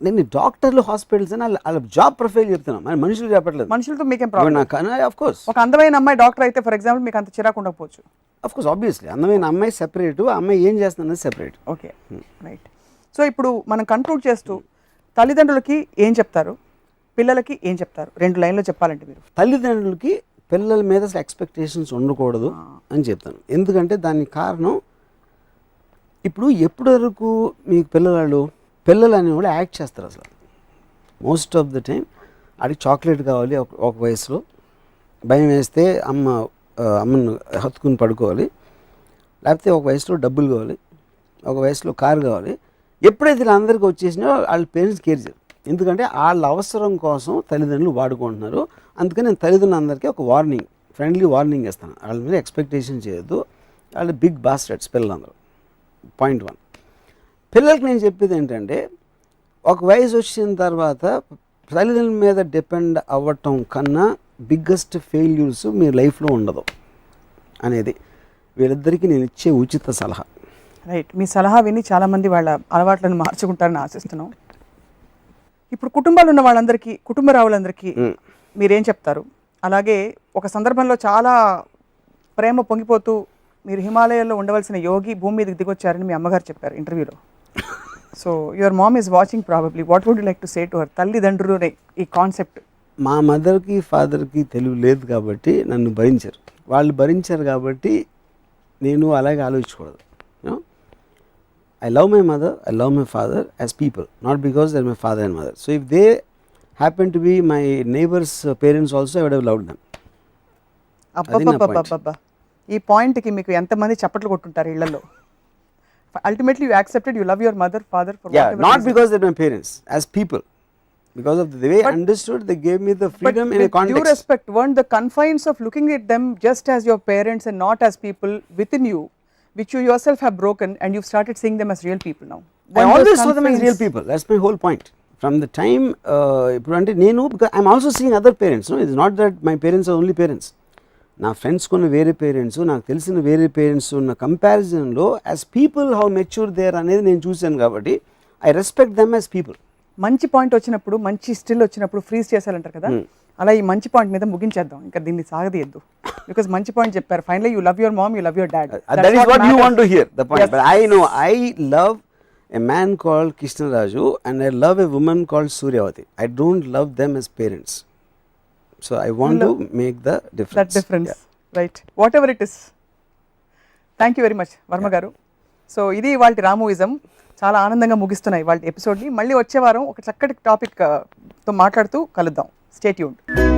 నేను డాక్టర్లు, హాస్పిటల్స్ అని వాళ్ళ జాబ్ ప్రొఫైల్ చెప్తున్నాను, మనుషులు చెప్పట్లేదు. మనుషులతో మీకేం ప్రాబ్లం? ఆఫ్ కోర్స్ ఒక అందమైన అమ్మాయి డాక్టర్ అయితే ఫర్ ఎగ్జాంపుల్ మీకు అంత చిరాకు ఉండకపోవచ్చు. ఆఫ్ కోర్స్, ఆబ్వియస్లీ అందమైన అమ్మాయి సెపరేట్, ఆ అమ్మాయి ఏం చేస్తుంది సెపరేట్. Okay, right. సో ఇప్పుడు మనం కంక్లూడ్ చేస్తూ తల్లిదండ్రులకి ఏం చెప్తారు, పిల్లలకి ఏం చెప్తారు? 2 లైన్లో చెప్పాలంటే మీరు. తల్లిదండ్రులకి పిల్లల మీద అసలు ఎక్స్పెక్టేషన్స్ ఉండకూడదు అని చెప్తాను. ఎందుకంటే దానికి కారణం, ఇప్పుడు ఎప్పటి వరకు మీకు పిల్లలు అనేవాళ్ళు యాక్ట్ చేస్తారు. అసలు మోస్ట్ ఆఫ్ ద టైం ఆడికి చాక్లెట్ కావాలి ఒక వయసులో, భయం వేస్తే అమ్మను హత్తుకుని పడుకోవాలి, లేకపోతే ఒక వయసులో డబ్బులు కావాలి, ఒక వయసులో కారు కావాలి. ఎప్పుడైతే ఇలా అందరికీ వచ్చేసినా వాళ్ళ పేరెంట్స్ కేర్ చేయరు. ఎందుకంటే వాళ్ళ అవసరం కోసం తల్లిదండ్రులు వాడుకుంటున్నారు. అందుకని నేను తల్లిదండ్రులందరికీ ఒక ఫ్రెండ్లీ వార్నింగ్ ఇస్తాను. వాళ్ళ మీద ఎక్స్పెక్టేషన్ చేయొద్దు, వాళ్ళు బిగ్ బాస్టర్డ్స్ పిల్లలందరూ. పాయింట్ 1. పిల్లలకి నేను చెప్పేది ఏంటంటే, ఒక వయసు వచ్చిన తర్వాత తల్లిదండ్రుల మీద డిపెండ్ అవ్వటం కన్నా బిగ్గెస్ట్ ఫెయిల్యూర్స్ మీ లైఫ్లో ఉండదు అనేది వీళ్ళిద్దరికీ నేను ఇచ్చే ఉచిత సలహా. రైట్, మీ సలహా విని చాలామంది వాళ్ళ అలవాట్లను మార్చుకుంటారని ఆశిస్తున్నాం. ఇప్పుడు కుటుంబాలు ఉన్న వాళ్ళందరికీ, కుటుంబరావులందరికీ మీరేం చెప్తారు? అలాగే ఒక సందర్భంలో చాలా ప్రేమ పొంగిపోతూ మీరు హిమాలయాల్లో ఉండవలసిన యోగి భూమి మీదకి దిగొచ్చారని మీ అమ్మగారు చెప్పారు ఇంటర్వ్యూలో. So your mom is watching probably. What would you like to say to her? తల్లిదండ్రులనే ఈ కాన్సెప్ట్. మా మదర్కి ఫాదర్కి తెలివి లేదు కాబట్టి నన్ను భరించారు. వాళ్ళు భరించారు కాబట్టి నేను అలాగే ఆలోచించకూడదు. I love my mother, I love my father as people, not because they're my father and mother. So if they happen to be my neighbors' parents also, I would have loved them. అబ్బబ్బబ్బబ్బబ్బ, ఈ పాయింట్కి మీకు ఎంతమంది చప్పట్లు కొట్టుంటారు ఇళ్లలో? Ultimately you accepted, you love your mother, father for Yeah, whatever not reason. because they're my parents, as people. Because of the way I understood, they gave me the freedom in a context. But with due respect, weren't the confines of looking at them just as your parents and not as people within you, which you yourself have broken, and you've started seeing them as real people now? I always saw them as real people. That's my whole point. From the time, because I'm also seeing other parents. No, it's not that my parents are only parents. నా friends కొన్న వేరే parents, నాకు తెలిసిన వేరే parents ఉన్న కంపారిజన్లో as people how mature they're అనేది నేను చూశాను కాబట్టి I respect them as people. మంచి పాయింట్ వచ్చినప్పుడు, మంచి స్టిల్ వచ్చినప్పుడు ఫ్రీజ్ చేసాలంటారు కదా, అలా ఈ మంచి పాయింట్ మీద ముగించేద్దాం, ఇంకా దీన్ని సాగదీయద్దు. బికాజ్ మంచి పాయింట్ చెప్పారు. Finally you love your mom, you love your dad. That is what you want to hear, the point. Yes. But I know I love a man called Krishnaraju and I love a woman called Suryavati. I don't love them as parents. So I want to make the difference. That difference, yeah. Right. Whatever it is. Thank you very much, Varma garu. So ఇది ఇవాల్టి రామూయిజం. చాలా ఆనందంగా ముగిస్తున్నాయి ఇవాల్టి ఎపిసోడ్ని. మళ్ళీ వచ్చే వారం ఒక చక్కటి టాపిక్ తో మాట్లాడుతూ కలుద్దాం. Stay tuned.